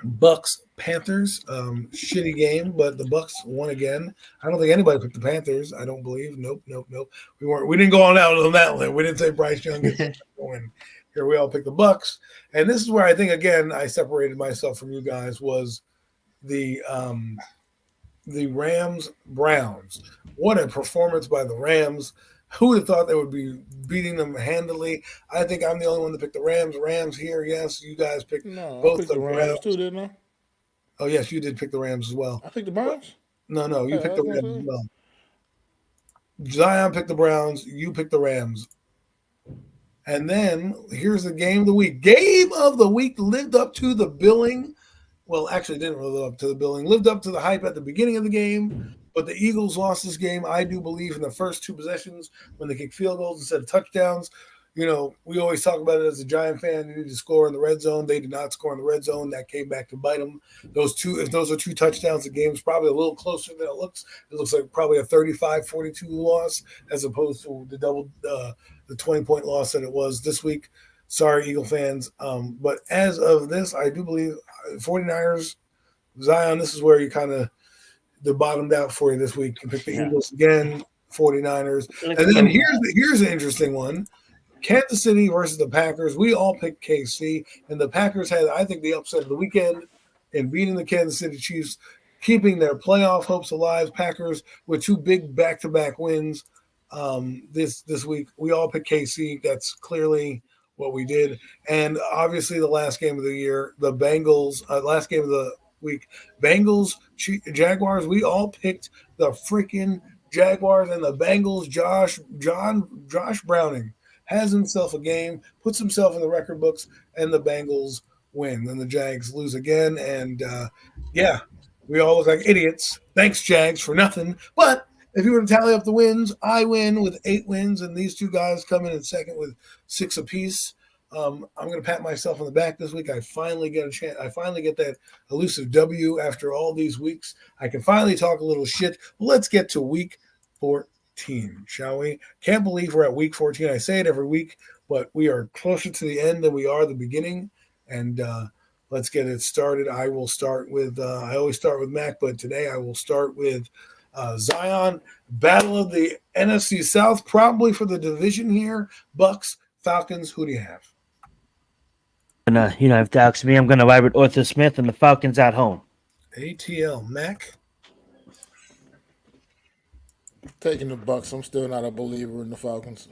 Bucks Panthers. Shitty game, but the Bucks won again. I don't think anybody picked the Panthers. I don't believe. Nope. We didn't go on out on that one. We didn't say Bryce Young gets a win. Here we all picked the Bucks, and this is where I think again I separated myself from you guys was the Rams Browns. What a performance by the Rams. Who would have thought they would be beating them handily? I think I'm the only one that picked the Rams. Rams here, yes. You guys picked No, I both picked the the Rams Browns. too, didn't I? Oh, yes, you did pick the Rams as well. I picked the Browns. No, you Yeah, picked I the was Rams gonna as say. well. Zion picked the Browns. You picked the Rams. And then here's the game of the week. Game of the week lived up to the billing. Well, actually didn't really live up to the billing. Lived up to the hype at the beginning of the game. But the Eagles lost this game, I do believe, in the first two possessions when they kicked field goals instead of touchdowns. You know, we always talk about it as a Giant fan. You need to score in the red zone. They did not score in the red zone. That came back to bite them. If those are two touchdowns, the game's probably a little closer than it looks. It looks like probably a 35-42 loss as opposed to the 20-point loss that it was this week. Sorry, Eagle fans. But as of this, I do believe 49ers, Zion, this is where you kind of the bottomed out for you this week. You pick the Eagles again, 49ers. And then here's an interesting one. Kansas City versus the Packers. We all picked KC, and the Packers had, I think, the upset of the weekend in beating the Kansas City Chiefs, keeping their playoff hopes alive. Packers with two big back-to-back wins this week. We all picked KC. That's clearly what we did. And obviously the last game of the year, the Bengals, last game of the week, Bengals, Jaguars. We all picked the freaking Jaguars and the Bengals. Josh Browning has himself a game, puts himself in the record books, and the Bengals win. Then the Jags lose again. And we all look like idiots. Thanks, Jags, for nothing. But if you were to tally up the wins, I win with 8 wins, and these two guys come in second with 6 apiece. I'm going to pat myself on the back this week. I finally get a chance. I finally get that elusive W after all these weeks. I can finally talk a little shit. Let's get to week 14, shall we? Can't believe we're at week 14. I say it every week, but we are closer to the end than we are the beginning. And let's get it started. I will start with, I always start with Mac, but today I will start with Zion. Battle of the NFC South, probably for the division here. Bucks, Falcons, who do you have? And if you ask me, I'm gonna ride with Arthur Smith and the Falcons at home. ATL, Mac. Taking the Bucks. I'm still not a believer in the Falcons.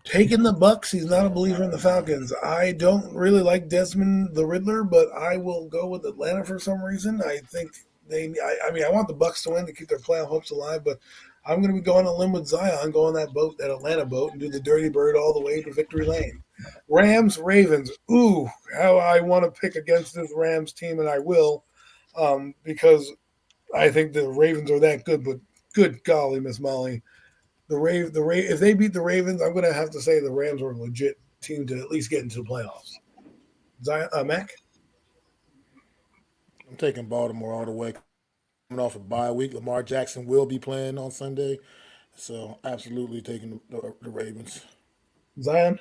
Taking the Bucks. He's not a believer in the Falcons. I don't really like Desmond the Riddler, but I will go with Atlanta for some reason. I think I want the Bucks to win to keep their playoff hopes alive, but I'm going to be going on a limb with Zion, go on that Atlanta boat, and do the dirty bird all the way to victory lane. Rams, Ravens. Ooh, how I want to pick against this Rams team, and I will, because I think the Ravens are that good. But good golly, Miss Molly, if they beat the Ravens, I'm going to have to say the Rams are a legit team to at least get into the playoffs. Zion, Mac. I'm taking Baltimore all the way. off a bye week. Lamar Jackson will be playing on Sunday. So absolutely taking the Ravens. Zion,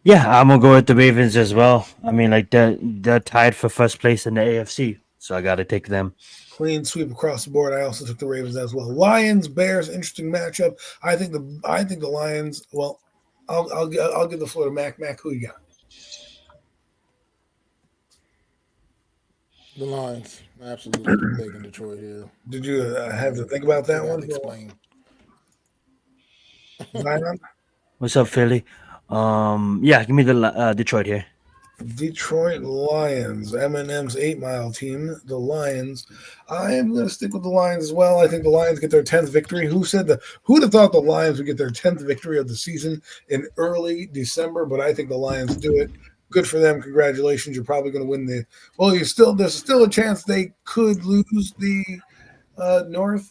Yeah, I'm gonna go with the Ravens as well. I mean, like they're tied for first place in the AFC, so I got to take them. clean sweep across the board. I also took the Ravens as well. Lions, Bears, interesting matchup. I think the Lions. Well, I'll give the floor to Mac. Mac, who you got? The Lions, absolutely taking Detroit here. Did you have to think about that Figure out one? to explain. Zion? What's up, Philly? Yeah, give me the Detroit here. Detroit Lions, Eminem's 8 Mile team, the Lions. I am going to stick with the Lions as well. I think the Lions get their 10th victory. Who'd have thought the Lions would get their 10th victory of the season in early December? But I think the Lions do it. Good for them. Congratulations. You're probably going to win there's still a chance they could lose the North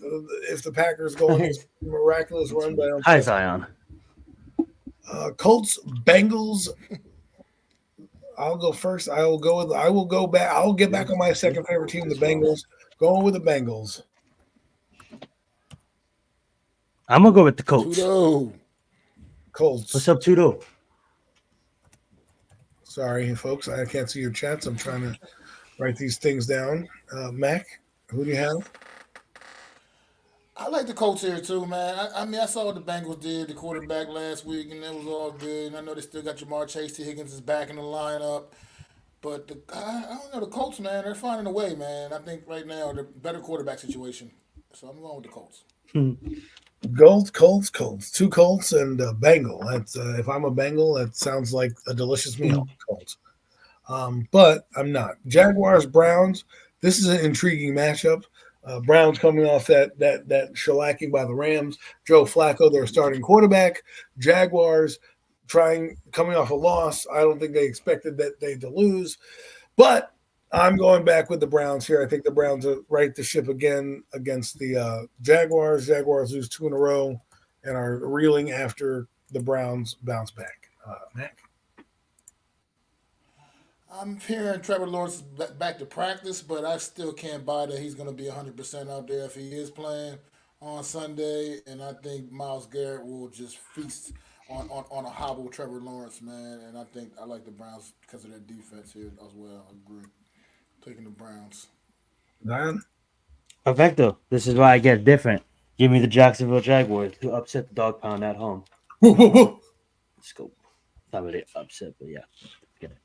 if the Packers go on this miraculous run. But I don't Hi, think. Zion. Colts, Bengals. I'll go first. I will go back. I'll get back on my second favorite team, the Bengals. Going with the Bengals. I'm gonna go with the Colts. Tudo. Colts. What's up, Tudo? Sorry, folks. I can't see your chats. I'm trying to write these things down. Mac, who do you have? I like the Colts here too, man. I mean, I saw what the Bengals did, the quarterback last week, and it was all good. And I know they still got Jamar Chase. T. Higgins is back in the lineup. But I don't know, the Colts, man, they're finding a way, man. I think right now they're better quarterback situation. So I'm going with the Colts. Colts. 2 Colts and a Bengal. That's if I'm a Bengal, that sounds like a delicious meal. Colts. But I'm not. Jaguars, Browns. This is an intriguing matchup. Browns coming off that shellacking by the Rams. Joe Flacco, their starting quarterback. Jaguars coming off a loss. I don't think they expected they to lose. But I'm going back with the Browns here. I think the Browns are right the ship again against the Jaguars. Jaguars lose 2 in a row and are reeling after the Browns bounce back. Mac? I'm hearing Trevor Lawrence back to practice, but I still can't buy that he's going to be 100% out there if he is playing on Sunday. And I think Myles Garrett will just feast on a hobble Trevor Lawrence, man. And I like the Browns because of their defense here as well. I agree. Taking the Browns. Zion? Perfecto. This is why I get different. Give me the Jacksonville Jaguars to upset the dog pound at home. Woo, woo, woo. Let's go. Not really upset, but yeah. Get it.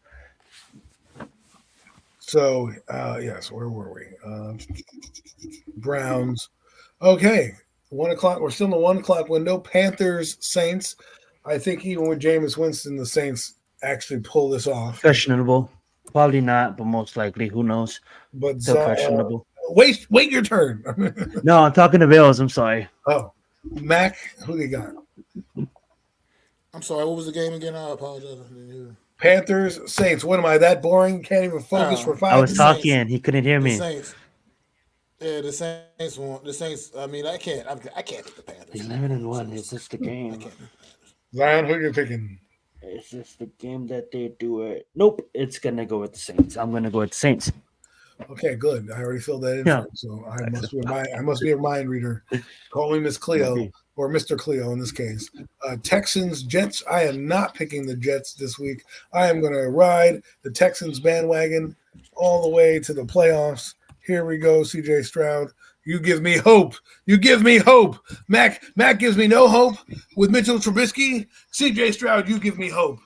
So, yes, where were we? Browns. Okay, 1 o'clock. We're still in the 1 o'clock window. Panthers, Saints. I think even with Jameis Winston, the Saints actually pull this off. Questionable. Probably not, but most likely. Who knows? But Still questionable. wait your turn. No, I'm talking to Bills. I'm sorry. Oh, Mac, who do you got? I'm sorry, what was the game again? I apologize. I didn't hear. Panthers, Saints. What am I, that boring? Can't even focus for 5 I was minutes? talking. He couldn't hear The me. Saints. Yeah, the Saints won. The Saints. I mean, I can't pick the Panthers. 11-1. Is this the I game? can't pick the Panthers. Zion, who are you picking? Is this the game that they do it? Nope. It's gonna go with the Saints. I'm gonna go with the Saints. Okay, good. I already filled that in. Yeah. So I must be a mind reader. Call me Miss Cleo or Mr. Cleo in this case. Texans, Jets. I am not picking the Jets this week. I am going to ride the Texans bandwagon all the way to the playoffs. Here we go, CJ Stroud. You give me hope. You give me hope. Mac gives me no hope with Mitchell Trubisky. CJ Stroud, you give me hope.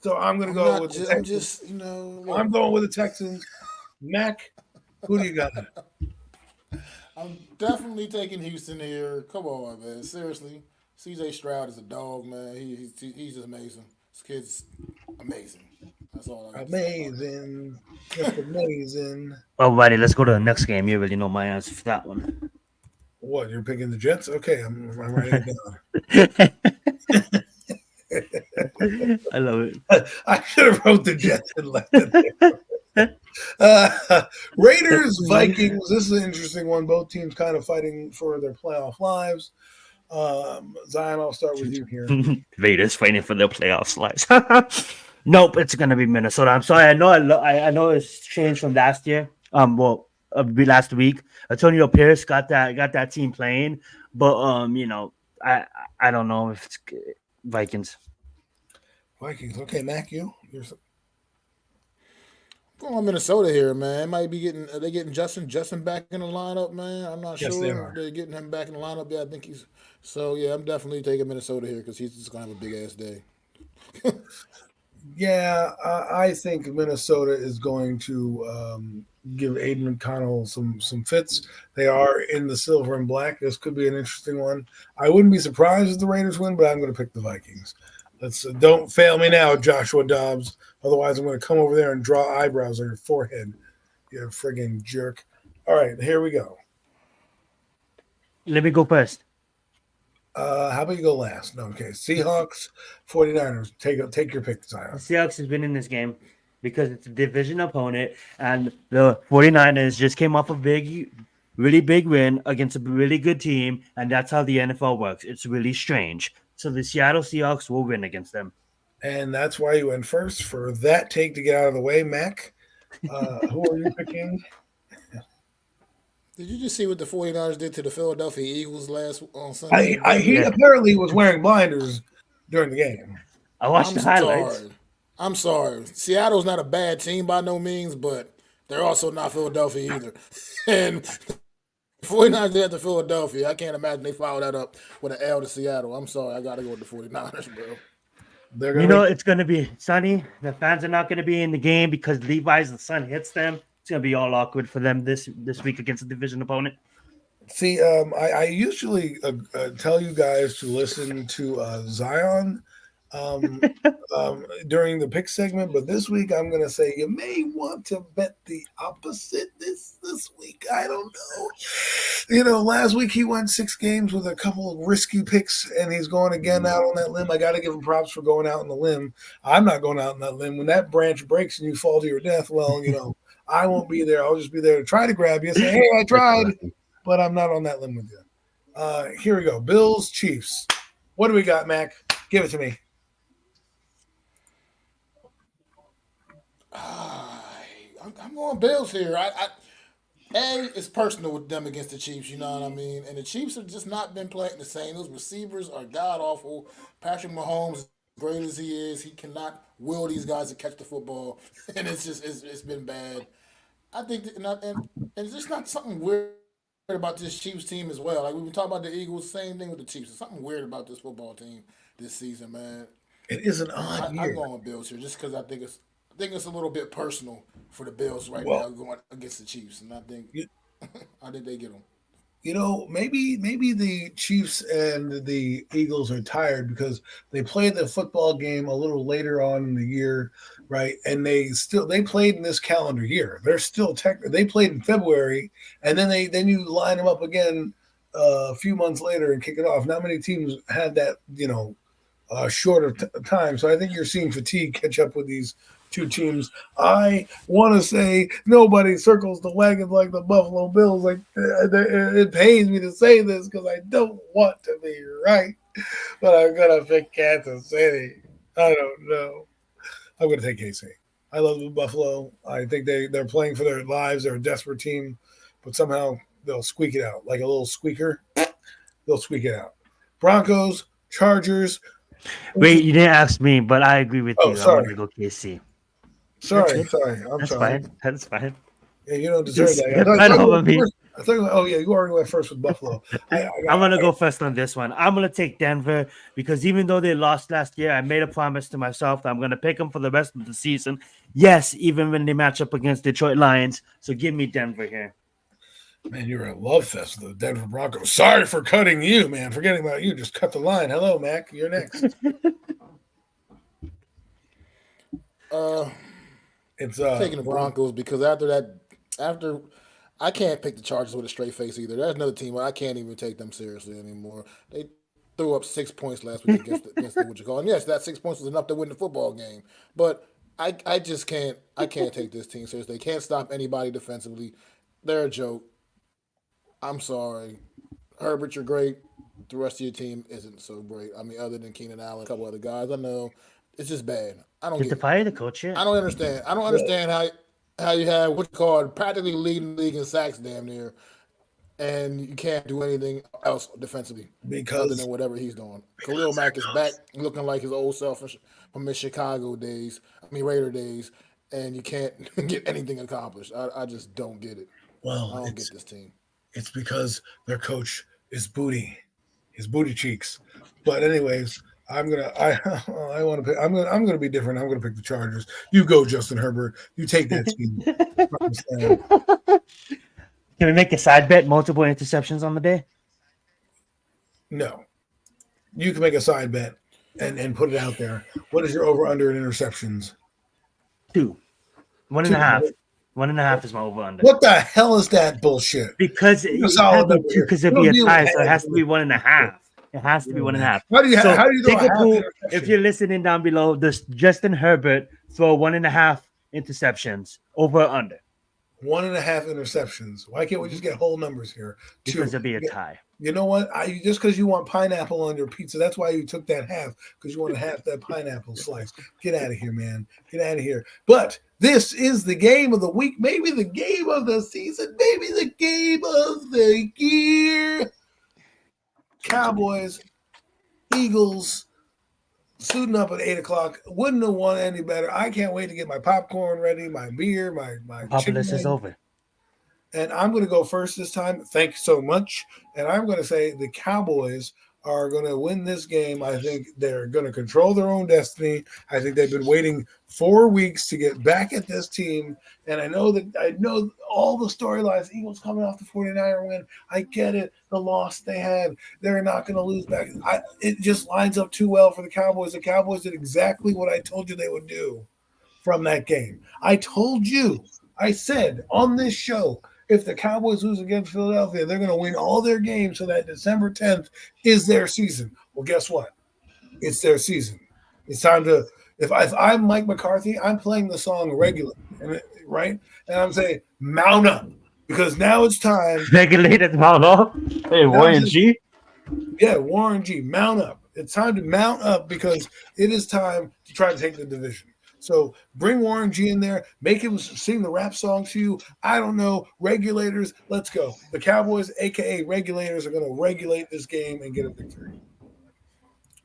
So I'm going to go with the Texans. I'm just, I'm going with the Texans. Mac, who do you got? I'm definitely taking Houston here. Come on, man. Seriously. CJ Stroud is a dog, man. He's just amazing. This kid's amazing. That's all I got. Amazing. Just amazing. Well, buddy, let's go to the next game. You already know my answer for that one. What, you're picking the Jets? Okay, I'm writing it down. I love it. I should have wrote the Jets and left it there. Raiders, Vikings. This is an interesting one. Both teams kind of fighting for their playoff lives. Zion, I'll start with you here. Raiders fighting for their playoff lives. Nope, it's gonna be Minnesota. I'm sorry. I know it's changed from last year. Well, last week. Antonio Pierce got that team playing, but I I don't know if it's Vikings. Vikings. Okay, Mac, you're Going on Minnesota here, man. Might be getting are they getting Justin back in the lineup, man. I'm not yes, they sure if are. they're getting him back in the lineup. Yeah, I think he's. So yeah, I'm definitely taking Minnesota here because he's just gonna have a big ass day. Yeah, I think Minnesota is going to give Aiden McConnell some fits. They are in the silver and black. This could be an interesting one. I wouldn't be surprised if the Raiders win, but I'm going to pick the Vikings. Let's don't fail me now, Joshua Dobbs. Otherwise, I'm going to come over there and draw eyebrows on your forehead. You friggin' jerk. All right, here we go. Let me go first. How about you go last? No, okay. Seahawks, 49ers. Take your pick, The Zion. Seahawks is winning this game because it's a division opponent, and the 49ers just came off a really big win against a really good team, and that's how the NFL works. It's really strange. So the Seattle Seahawks will win against them. And that's why you went first for that take to get out of the way, Mac. Who are you picking? Did you just see what the 49ers did to the Philadelphia Eagles last on Sunday, He bro? Yeah, apparently was wearing blinders during the game. I watched I'm the highlights. sorry. I'm sorry. Seattle's not a bad team by no means, but they're also not Philadelphia either. And 49ers did to Philadelphia. I can't imagine they followed that up with an L to Seattle. I'm sorry. I got to go with the 49ers, bro. They're You gonna know make it's gonna be sunny. The fans are not gonna be in the game because Levi's the sun hits them. It's gonna be all awkward for them this week against a division opponent. see. I usually tell you guys to listen to Zion um, during the pick segment, but this week I'm going to say you may want to bet the opposite this week. I don't know. Last week he won 6 games with a couple of risky picks, and he's going again out on that limb. I got to give him props for going out on the limb. I'm not going out on that limb. When that branch breaks and you fall to your death, well, I won't be there. I'll just be there to try to grab you, say, "Hey, I That's tried," funny. but I'm not on that limb with you. Here we go. Bills, Chiefs. What do we got, Mac? Give it to me. I'm going Bills here. It's personal with them against the Chiefs, you know what I mean? And the Chiefs have just not been playing the same. Those receivers are god awful. Patrick Mahomes, as great as he is, he cannot will these guys to catch the football, and it's been bad. I think, and it's just not something weird about this Chiefs team as well. Like we've been talking about the Eagles, same thing with the Chiefs. There's something weird about this football team this season, man. It is an odd I'm year. going with Bills here just because I think it's a little bit personal for the Bills right Well, now going against the Chiefs, and I think you, I think they get them. maybe the Chiefs and the Eagles are tired because they played the football game a little later on in the year, right? And they played in this calendar year. They're still they played in February, and then you line them up again a few months later and kick it off. Not many teams had that, short of time. So I think you're seeing fatigue catch up with these two teams. I want to say nobody circles the wagons like the Buffalo Bills. Like it pains me to say this because I don't want to be right, but I'm gonna pick Kansas City. I don't know. I'm gonna take KC. I love Buffalo. I think they're playing for their lives. They're a desperate team, but somehow they'll squeak it out like a little squeaker. They'll squeak it out. Broncos, Chargers. Wait, you didn't ask me, but I agree with Oh, you. I'm sorry. gonna go KC. That's Sorry, good. sorry. I'm That's sorry. fine. That's fine. Yeah, you don't deserve Just that. get right over me. I thought, oh yeah, you already went first with Buffalo. I'm gonna go first on this one. I'm gonna take Denver because even though they lost last year, I made a promise to myself that I'm gonna pick them for the rest of the season. Yes, even when they match up against Detroit Lions. So give me Denver here. Man, you're a love fest with the Denver Broncos. Sorry for cutting you, man. Forgetting about you. Just cut the line. Hello, Mac. You're next. Uh, It's Taking the Broncos because after I can't pick the Chargers with a straight face either. There's another team where I can't even take them seriously anymore. They threw up 6 points last week against the what you call. And yes, that 6 points was enough to win the football game. But I just can't take this team seriously. They can't stop anybody defensively. They're a joke. I'm sorry. Herbert, you're great. The rest of your team isn't so great. I mean, other than Keenan Allen, a couple other guys. I know it's just bad. I don't Did they get it. fire the coach yet? I don't understand. I don't understand how. how you have what you call practically leading the league in sacks, damn near, and you can't do anything else defensively other than because whatever he's doing. Khalil because Mack is back Zach looking like his old self from his Chicago days. I mean Raider days, and you can't get anything accomplished. I just don't get it. I well, don't get this team. it's because their coach is booty, his booty cheeks. But anyways, I want to pick. I'm gonna be different. I'm gonna pick the Chargers. You go, Justin Herbert. You take that team. Promised land. Can we make a side bet? Multiple interceptions on the day. No, you can make a side bet and put it out there. What is your over under in interceptions? Two, one and a half. Two. 1.5 is my over under. What the hell is that bullshit? Because Give a it can't solid be number two here. because We it'd be don't a deal with tie, so it has to be halves. 1.5. It has to be one and a half. How do you So how do you do take a a half pool. If interception? you're listening down below, this Justin Herbert throw 1.5 interceptions over or under 1.5 interceptions. Why can't we just get whole numbers here? because Two. it'll be a tie. You know what? I just because you want pineapple on your pizza, that's why you took that half because you want to have that pineapple slice. Get out of here, man. Get out of here. But this is the game of the week, maybe the game of the season, maybe the game of the year. Cowboys, Eagles, suiting up at 8 o'clock. Wouldn't have won any better. I can't wait to get my popcorn ready, my beer, my chicken Populist is nuggets. over. And I'm going to go first this time. Thank you so much. And I'm going to say the Cowboys are going to win this game. I think they're going to control their own destiny. I think they've been waiting 4 weeks to get back at this team. And I know all the storylines. Eagles coming off the 49er win. I get it. The loss they had. They're not going to lose back. It just lines up too well for the Cowboys. The Cowboys did exactly what I told you they would do from that game. I said on this show, if the Cowboys lose against Philadelphia, they're going to win all their games so that December 10th is their season. Well, guess what? It's their season. It's time to, if I'm Mike McCarthy, I'm playing the song regular, right? And I'm saying, mount up because now it's time. Regulated model. Hey, Now Warren it's, G. yeah, Warren G, mount up. It's time to mount up because it is time to try to take the division. So bring Warren G in there, make him sing the rap song to you. I don't know. Regulators, let's go. The Cowboys, aka regulators, are going to regulate this game and get a victory.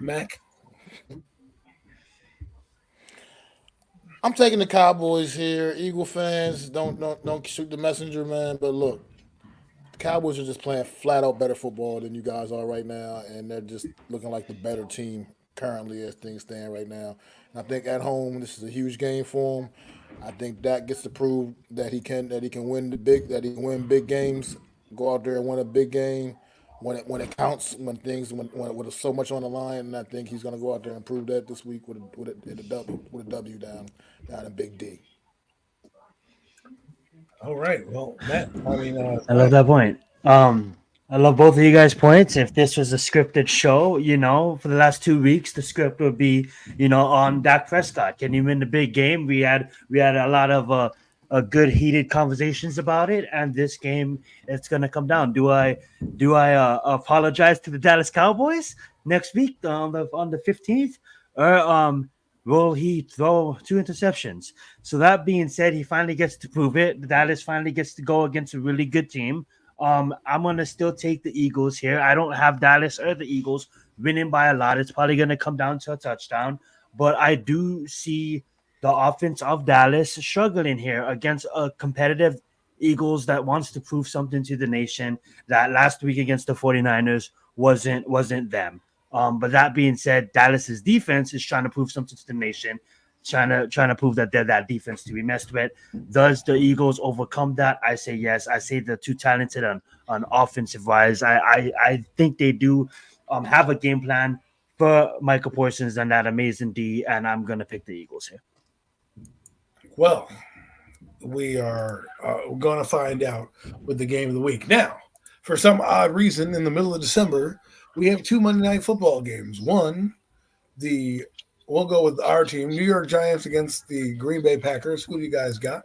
Mac, I'm taking the Cowboys here. Eagle fans, don't shoot the messenger, man. But look, the Cowboys are just playing flat out better football than you guys are right now, and they're just looking like the better team currently as things stand right now. And I think at home this is a huge game for them. I think Dak gets to prove that he can win that he can win big games, go out there and win a big game when it counts, when with so much on the line, and I think he's going to go out there and prove that this week with a W down in Big D. all right. Well, Matt, I mean, I love that point. I love both of you guys' points. If this was a scripted show, for the last 2 weeks, the script would be, on Dak Prescott. Can you win the big game? We had a lot of good heated conversations about it, and this game it's gonna come down. Do I apologize to the Dallas Cowboys next week on the 15th, or will he throw 2 interceptions? So that being said, he finally gets to prove it. Dallas finally gets to go against a really good team. I'm gonna still take the Eagles here. I don't have Dallas or the Eagles winning by a lot. It's probably gonna come down to a touchdown, but I do see the offense of Dallas struggling here against a competitive Eagles that wants to prove something to the nation. That last week against the 49ers wasn't them. But that being said, Dallas's defense is trying to prove something to the nation, trying to prove that they're that defense to be messed with. Does the Eagles overcome that? I say yes. I say they're too talented on offensive wise. I think they do have a game plan for Michael Parsons and that amazing D, and I'm gonna pick the Eagles here. well, we are going to find out with the game of the week. Now, for some odd reason, in the middle of December, we have 2 Monday Night Football games. One, the we'll go with our team, New York Giants against the Green Bay Packers. Who do you guys got?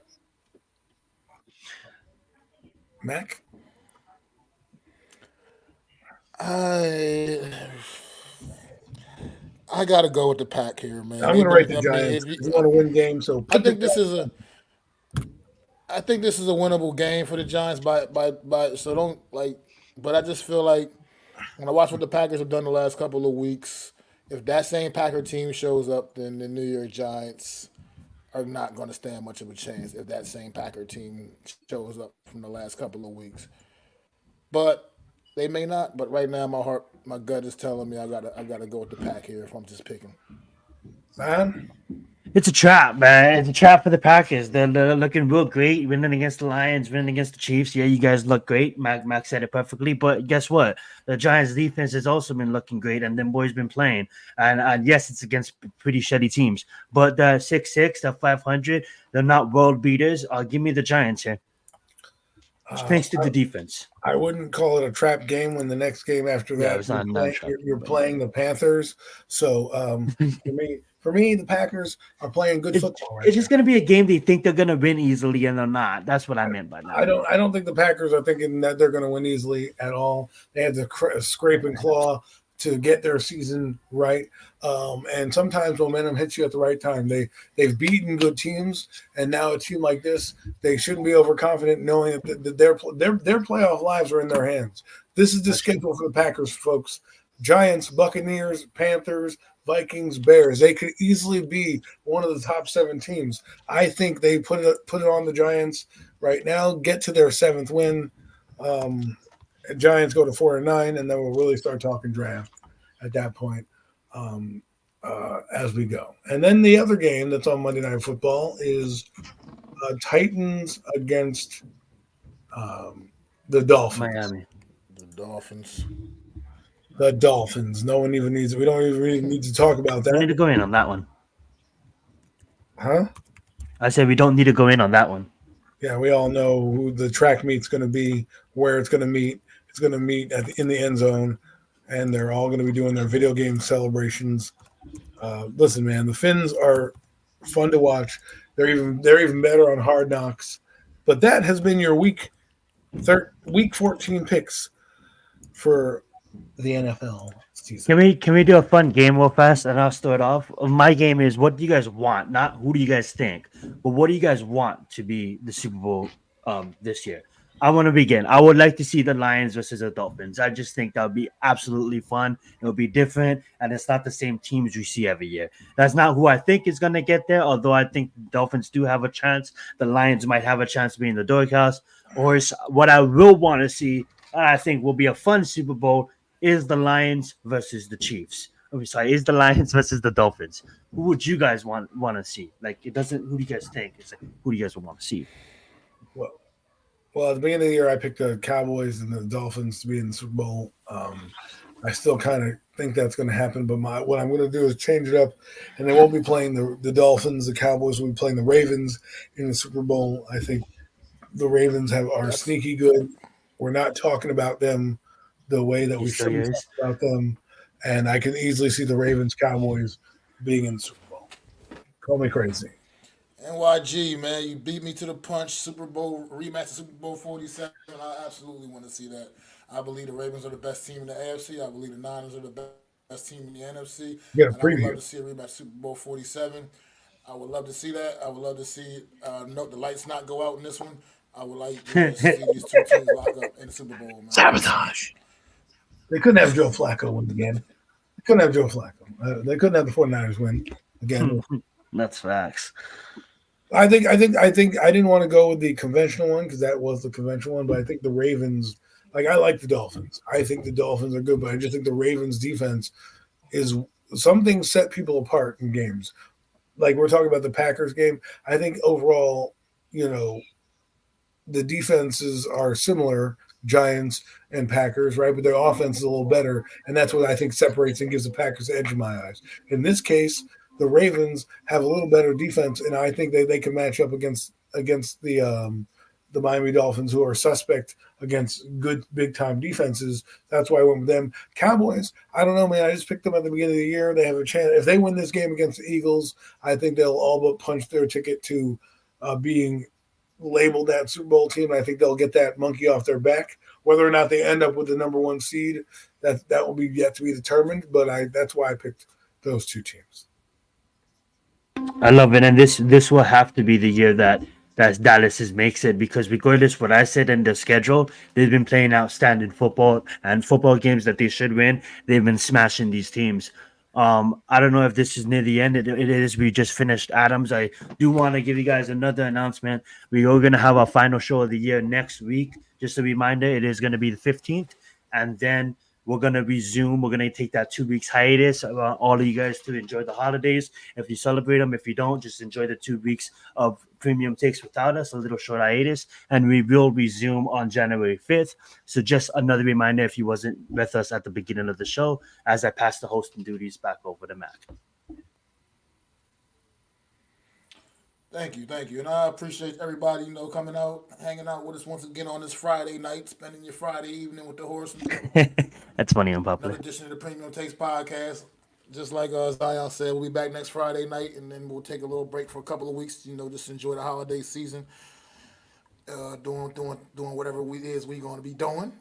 Mac? I I gotta go with the pack here, man. I'm They going to rate both. the I mean, Giants. We want to win games, so I pick the think this is Giants. a I think this is a winnable game for the Giants by so don't like but I just feel like when I watch what the Packers have done the last couple of weeks, if that same Packer team shows up, then the New York Giants are not going to stand much of a chance if that same Packer team shows up from the last couple of weeks. But they may not. But right now, my gut is telling me I gotta go with the Pack here if I'm just picking. Man, It's a trap, man. It's a trap for the Packers. They're looking real great, winning against the Lions, winning against the Chiefs. Yeah, you guys look great. Mac said it perfectly. But guess what? The Giants' defense has also been looking great, and them boys been playing. And yes, it's against pretty shitty teams. But the 6-6, the 500, they're not world beaters. Give me the Giants here. uh, Thanks to the defense. I wouldn't call it a trap game when the next game after Yeah, it that was not a trap. you're But playing the Panthers. So for me, the Packers are playing good it's, football right it's now. just gonna be a game they think they're gonna win easily, and they're not. That's what I meant by that. I don't think the Packers are thinking that they're going to win easily at all. They had to scrape and claw to get their season right. And sometimes momentum hits you at the right time. They've beaten good teams, and now a team like this, they shouldn't be overconfident, knowing that their playoff lives are in their hands. This is the schedule for the Packers, folks. Giants, Buccaneers, Panthers, Vikings, Bears. They could easily be one of the top 7 teams. I think they put it on the Giants right now. Get to their 7th win. Giants go to 4-9, and then we'll really start talking draft at that point as we go. And then the other game that's on Monday Night Football is Titans against the Dolphins. Miami. The Dolphins. The Dolphins. No one even needs. We don't even really need to talk about We need to that, go in on that one. huh? I said we don't need to go in on that one. Yeah, we all know who the track meet's going to be, where it's going to meet. It's going to meet in the end zone, and they're all going to be doing their video game celebrations. Listen, man, the Finns are fun to watch. They're even better on Hard Knocks. But that has been your week 14 picks for the NFL season. Can we do a fun game real fast and I'll start off? My game is what do you guys want? Not who do you guys think, but what do you guys want to be the Super Bowl this year? I want to begin. I would like to see the Lions versus the Dolphins. I just think that would be absolutely fun. It'll be different, and it's not the same teams we see every year. That's not who I think is going to get there, although I think the Dolphins do have a chance. The Lions might have a chance to be in the doghouse. Or what I will want to see, I think will be a fun Super Bowl, is the Lions versus the Chiefs. Oh, sorry, is the Lions versus the Dolphins. Who would you guys want to see? Like, it doesn't, who do you guys think? It's like, who do you guys want to see? Well, at the beginning of the year, I picked the Cowboys and the Dolphins to be in the Super Bowl. I still kind of think that's going to happen, but what I'm going to do is change it up, and they won't be playing the Dolphins. The Cowboys will be playing the Ravens in the Super Bowl. I think the Ravens are sneaky good. We're not talking about them the way that we should be talking about them, and I can easily see the Ravens Cowboys being in the Super Bowl. Call me crazy. NYG, man, you beat me to the punch. Super Bowl rematch, of Super Bowl 47. I absolutely want to see that. I believe the Ravens are the best team in the AFC. I believe the Niners are the best team in the NFC. Get a And I would love preview. to see a rematch of Super Bowl 47. I would love to see that. I would love to see note the lights not go out in this one. I would like to see these two teams lock up in the Super Bowl, man. Sabotage. They couldn't have Joe Flacco win again. They couldn't have Joe Flacco. They couldn't have the 49ers win again. That's facts. I think I didn't want to go with the conventional one because that was the conventional one, but I think the Ravens, like I like the Dolphins. I think the Dolphins are good, but I just think the Ravens defense is something set people apart in games. Like we're talking about the Packers game. I think overall, the defenses are similar, Giants and Packers, right? But their offense is a little better, and that's what I think separates and gives the Packers the edge in my eyes. In this case, the Ravens have a little better defense, and I think they can match up against the Miami Dolphins, who are suspect against good big time defenses. That's why I went with them. Cowboys, I don't know, man. I just picked them at the beginning of the year. They have a chance. If they win this game against the Eagles, I think they'll all but punch their ticket to being labeled that Super Bowl team. I think they'll get that monkey off their back. Whether or not they end up with the number 1 seed, that will be yet to be determined. But that's why I picked those two teams. I love it, and this will have to be the year that that Dallas makes it, because regardless what I said in the schedule, they've been playing outstanding football, and football games that they should win, they've been smashing these teams. I don't know if this is near the end. It is. We just finished Adams. I do want to give you guys another announcement. We are going to have our final show of the year next week. Just a reminder, it is going to be the 15th, and then we're going to resume. We're going to take that 2 weeks hiatus. I want all of you guys to enjoy the holidays. If you celebrate them, if you don't, just enjoy the 2 weeks of premium takes without us, a little short hiatus, and we will resume on January 5th. So just another reminder, if you wasn't with us at the beginning of the show, as I pass the hosting duties back over to Mac. Thank you, and I appreciate everybody coming out, hanging out with us once again on this Friday night, spending your Friday evening with the Horsemen. That's funny and Another popular. edition of the Premium Takes podcast. Just like Zion said, we'll be back next Friday night, and then we'll take a little break for a couple of weeks. Just enjoy the holiday season, doing whatever we going to be doing.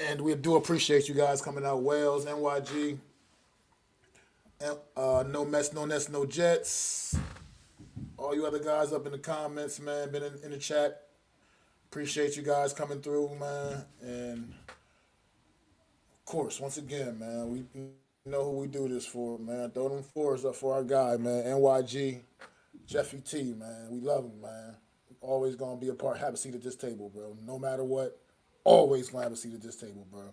And we do appreciate you guys coming out. Wells, NYG, no mess, no nets, no jets. All you other guys up in the comments, man, been in the chat. Appreciate you guys coming through, man. And of course, once again, man, we know who we do this for, man. Throw them fours up for our guy, man. NYG, Jeffy T, man. We love him, man. Always gonna be a part. Have a seat at this table, bro. No matter what, always gonna have a seat at this table, bro.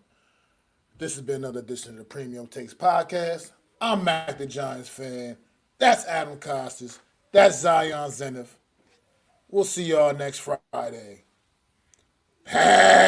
This has been another edition of the Premium Takes podcast. I'm Mac the Giants fan. That's Adam Costas. That's Zion Zenith. We'll see y'all next Friday. Hey!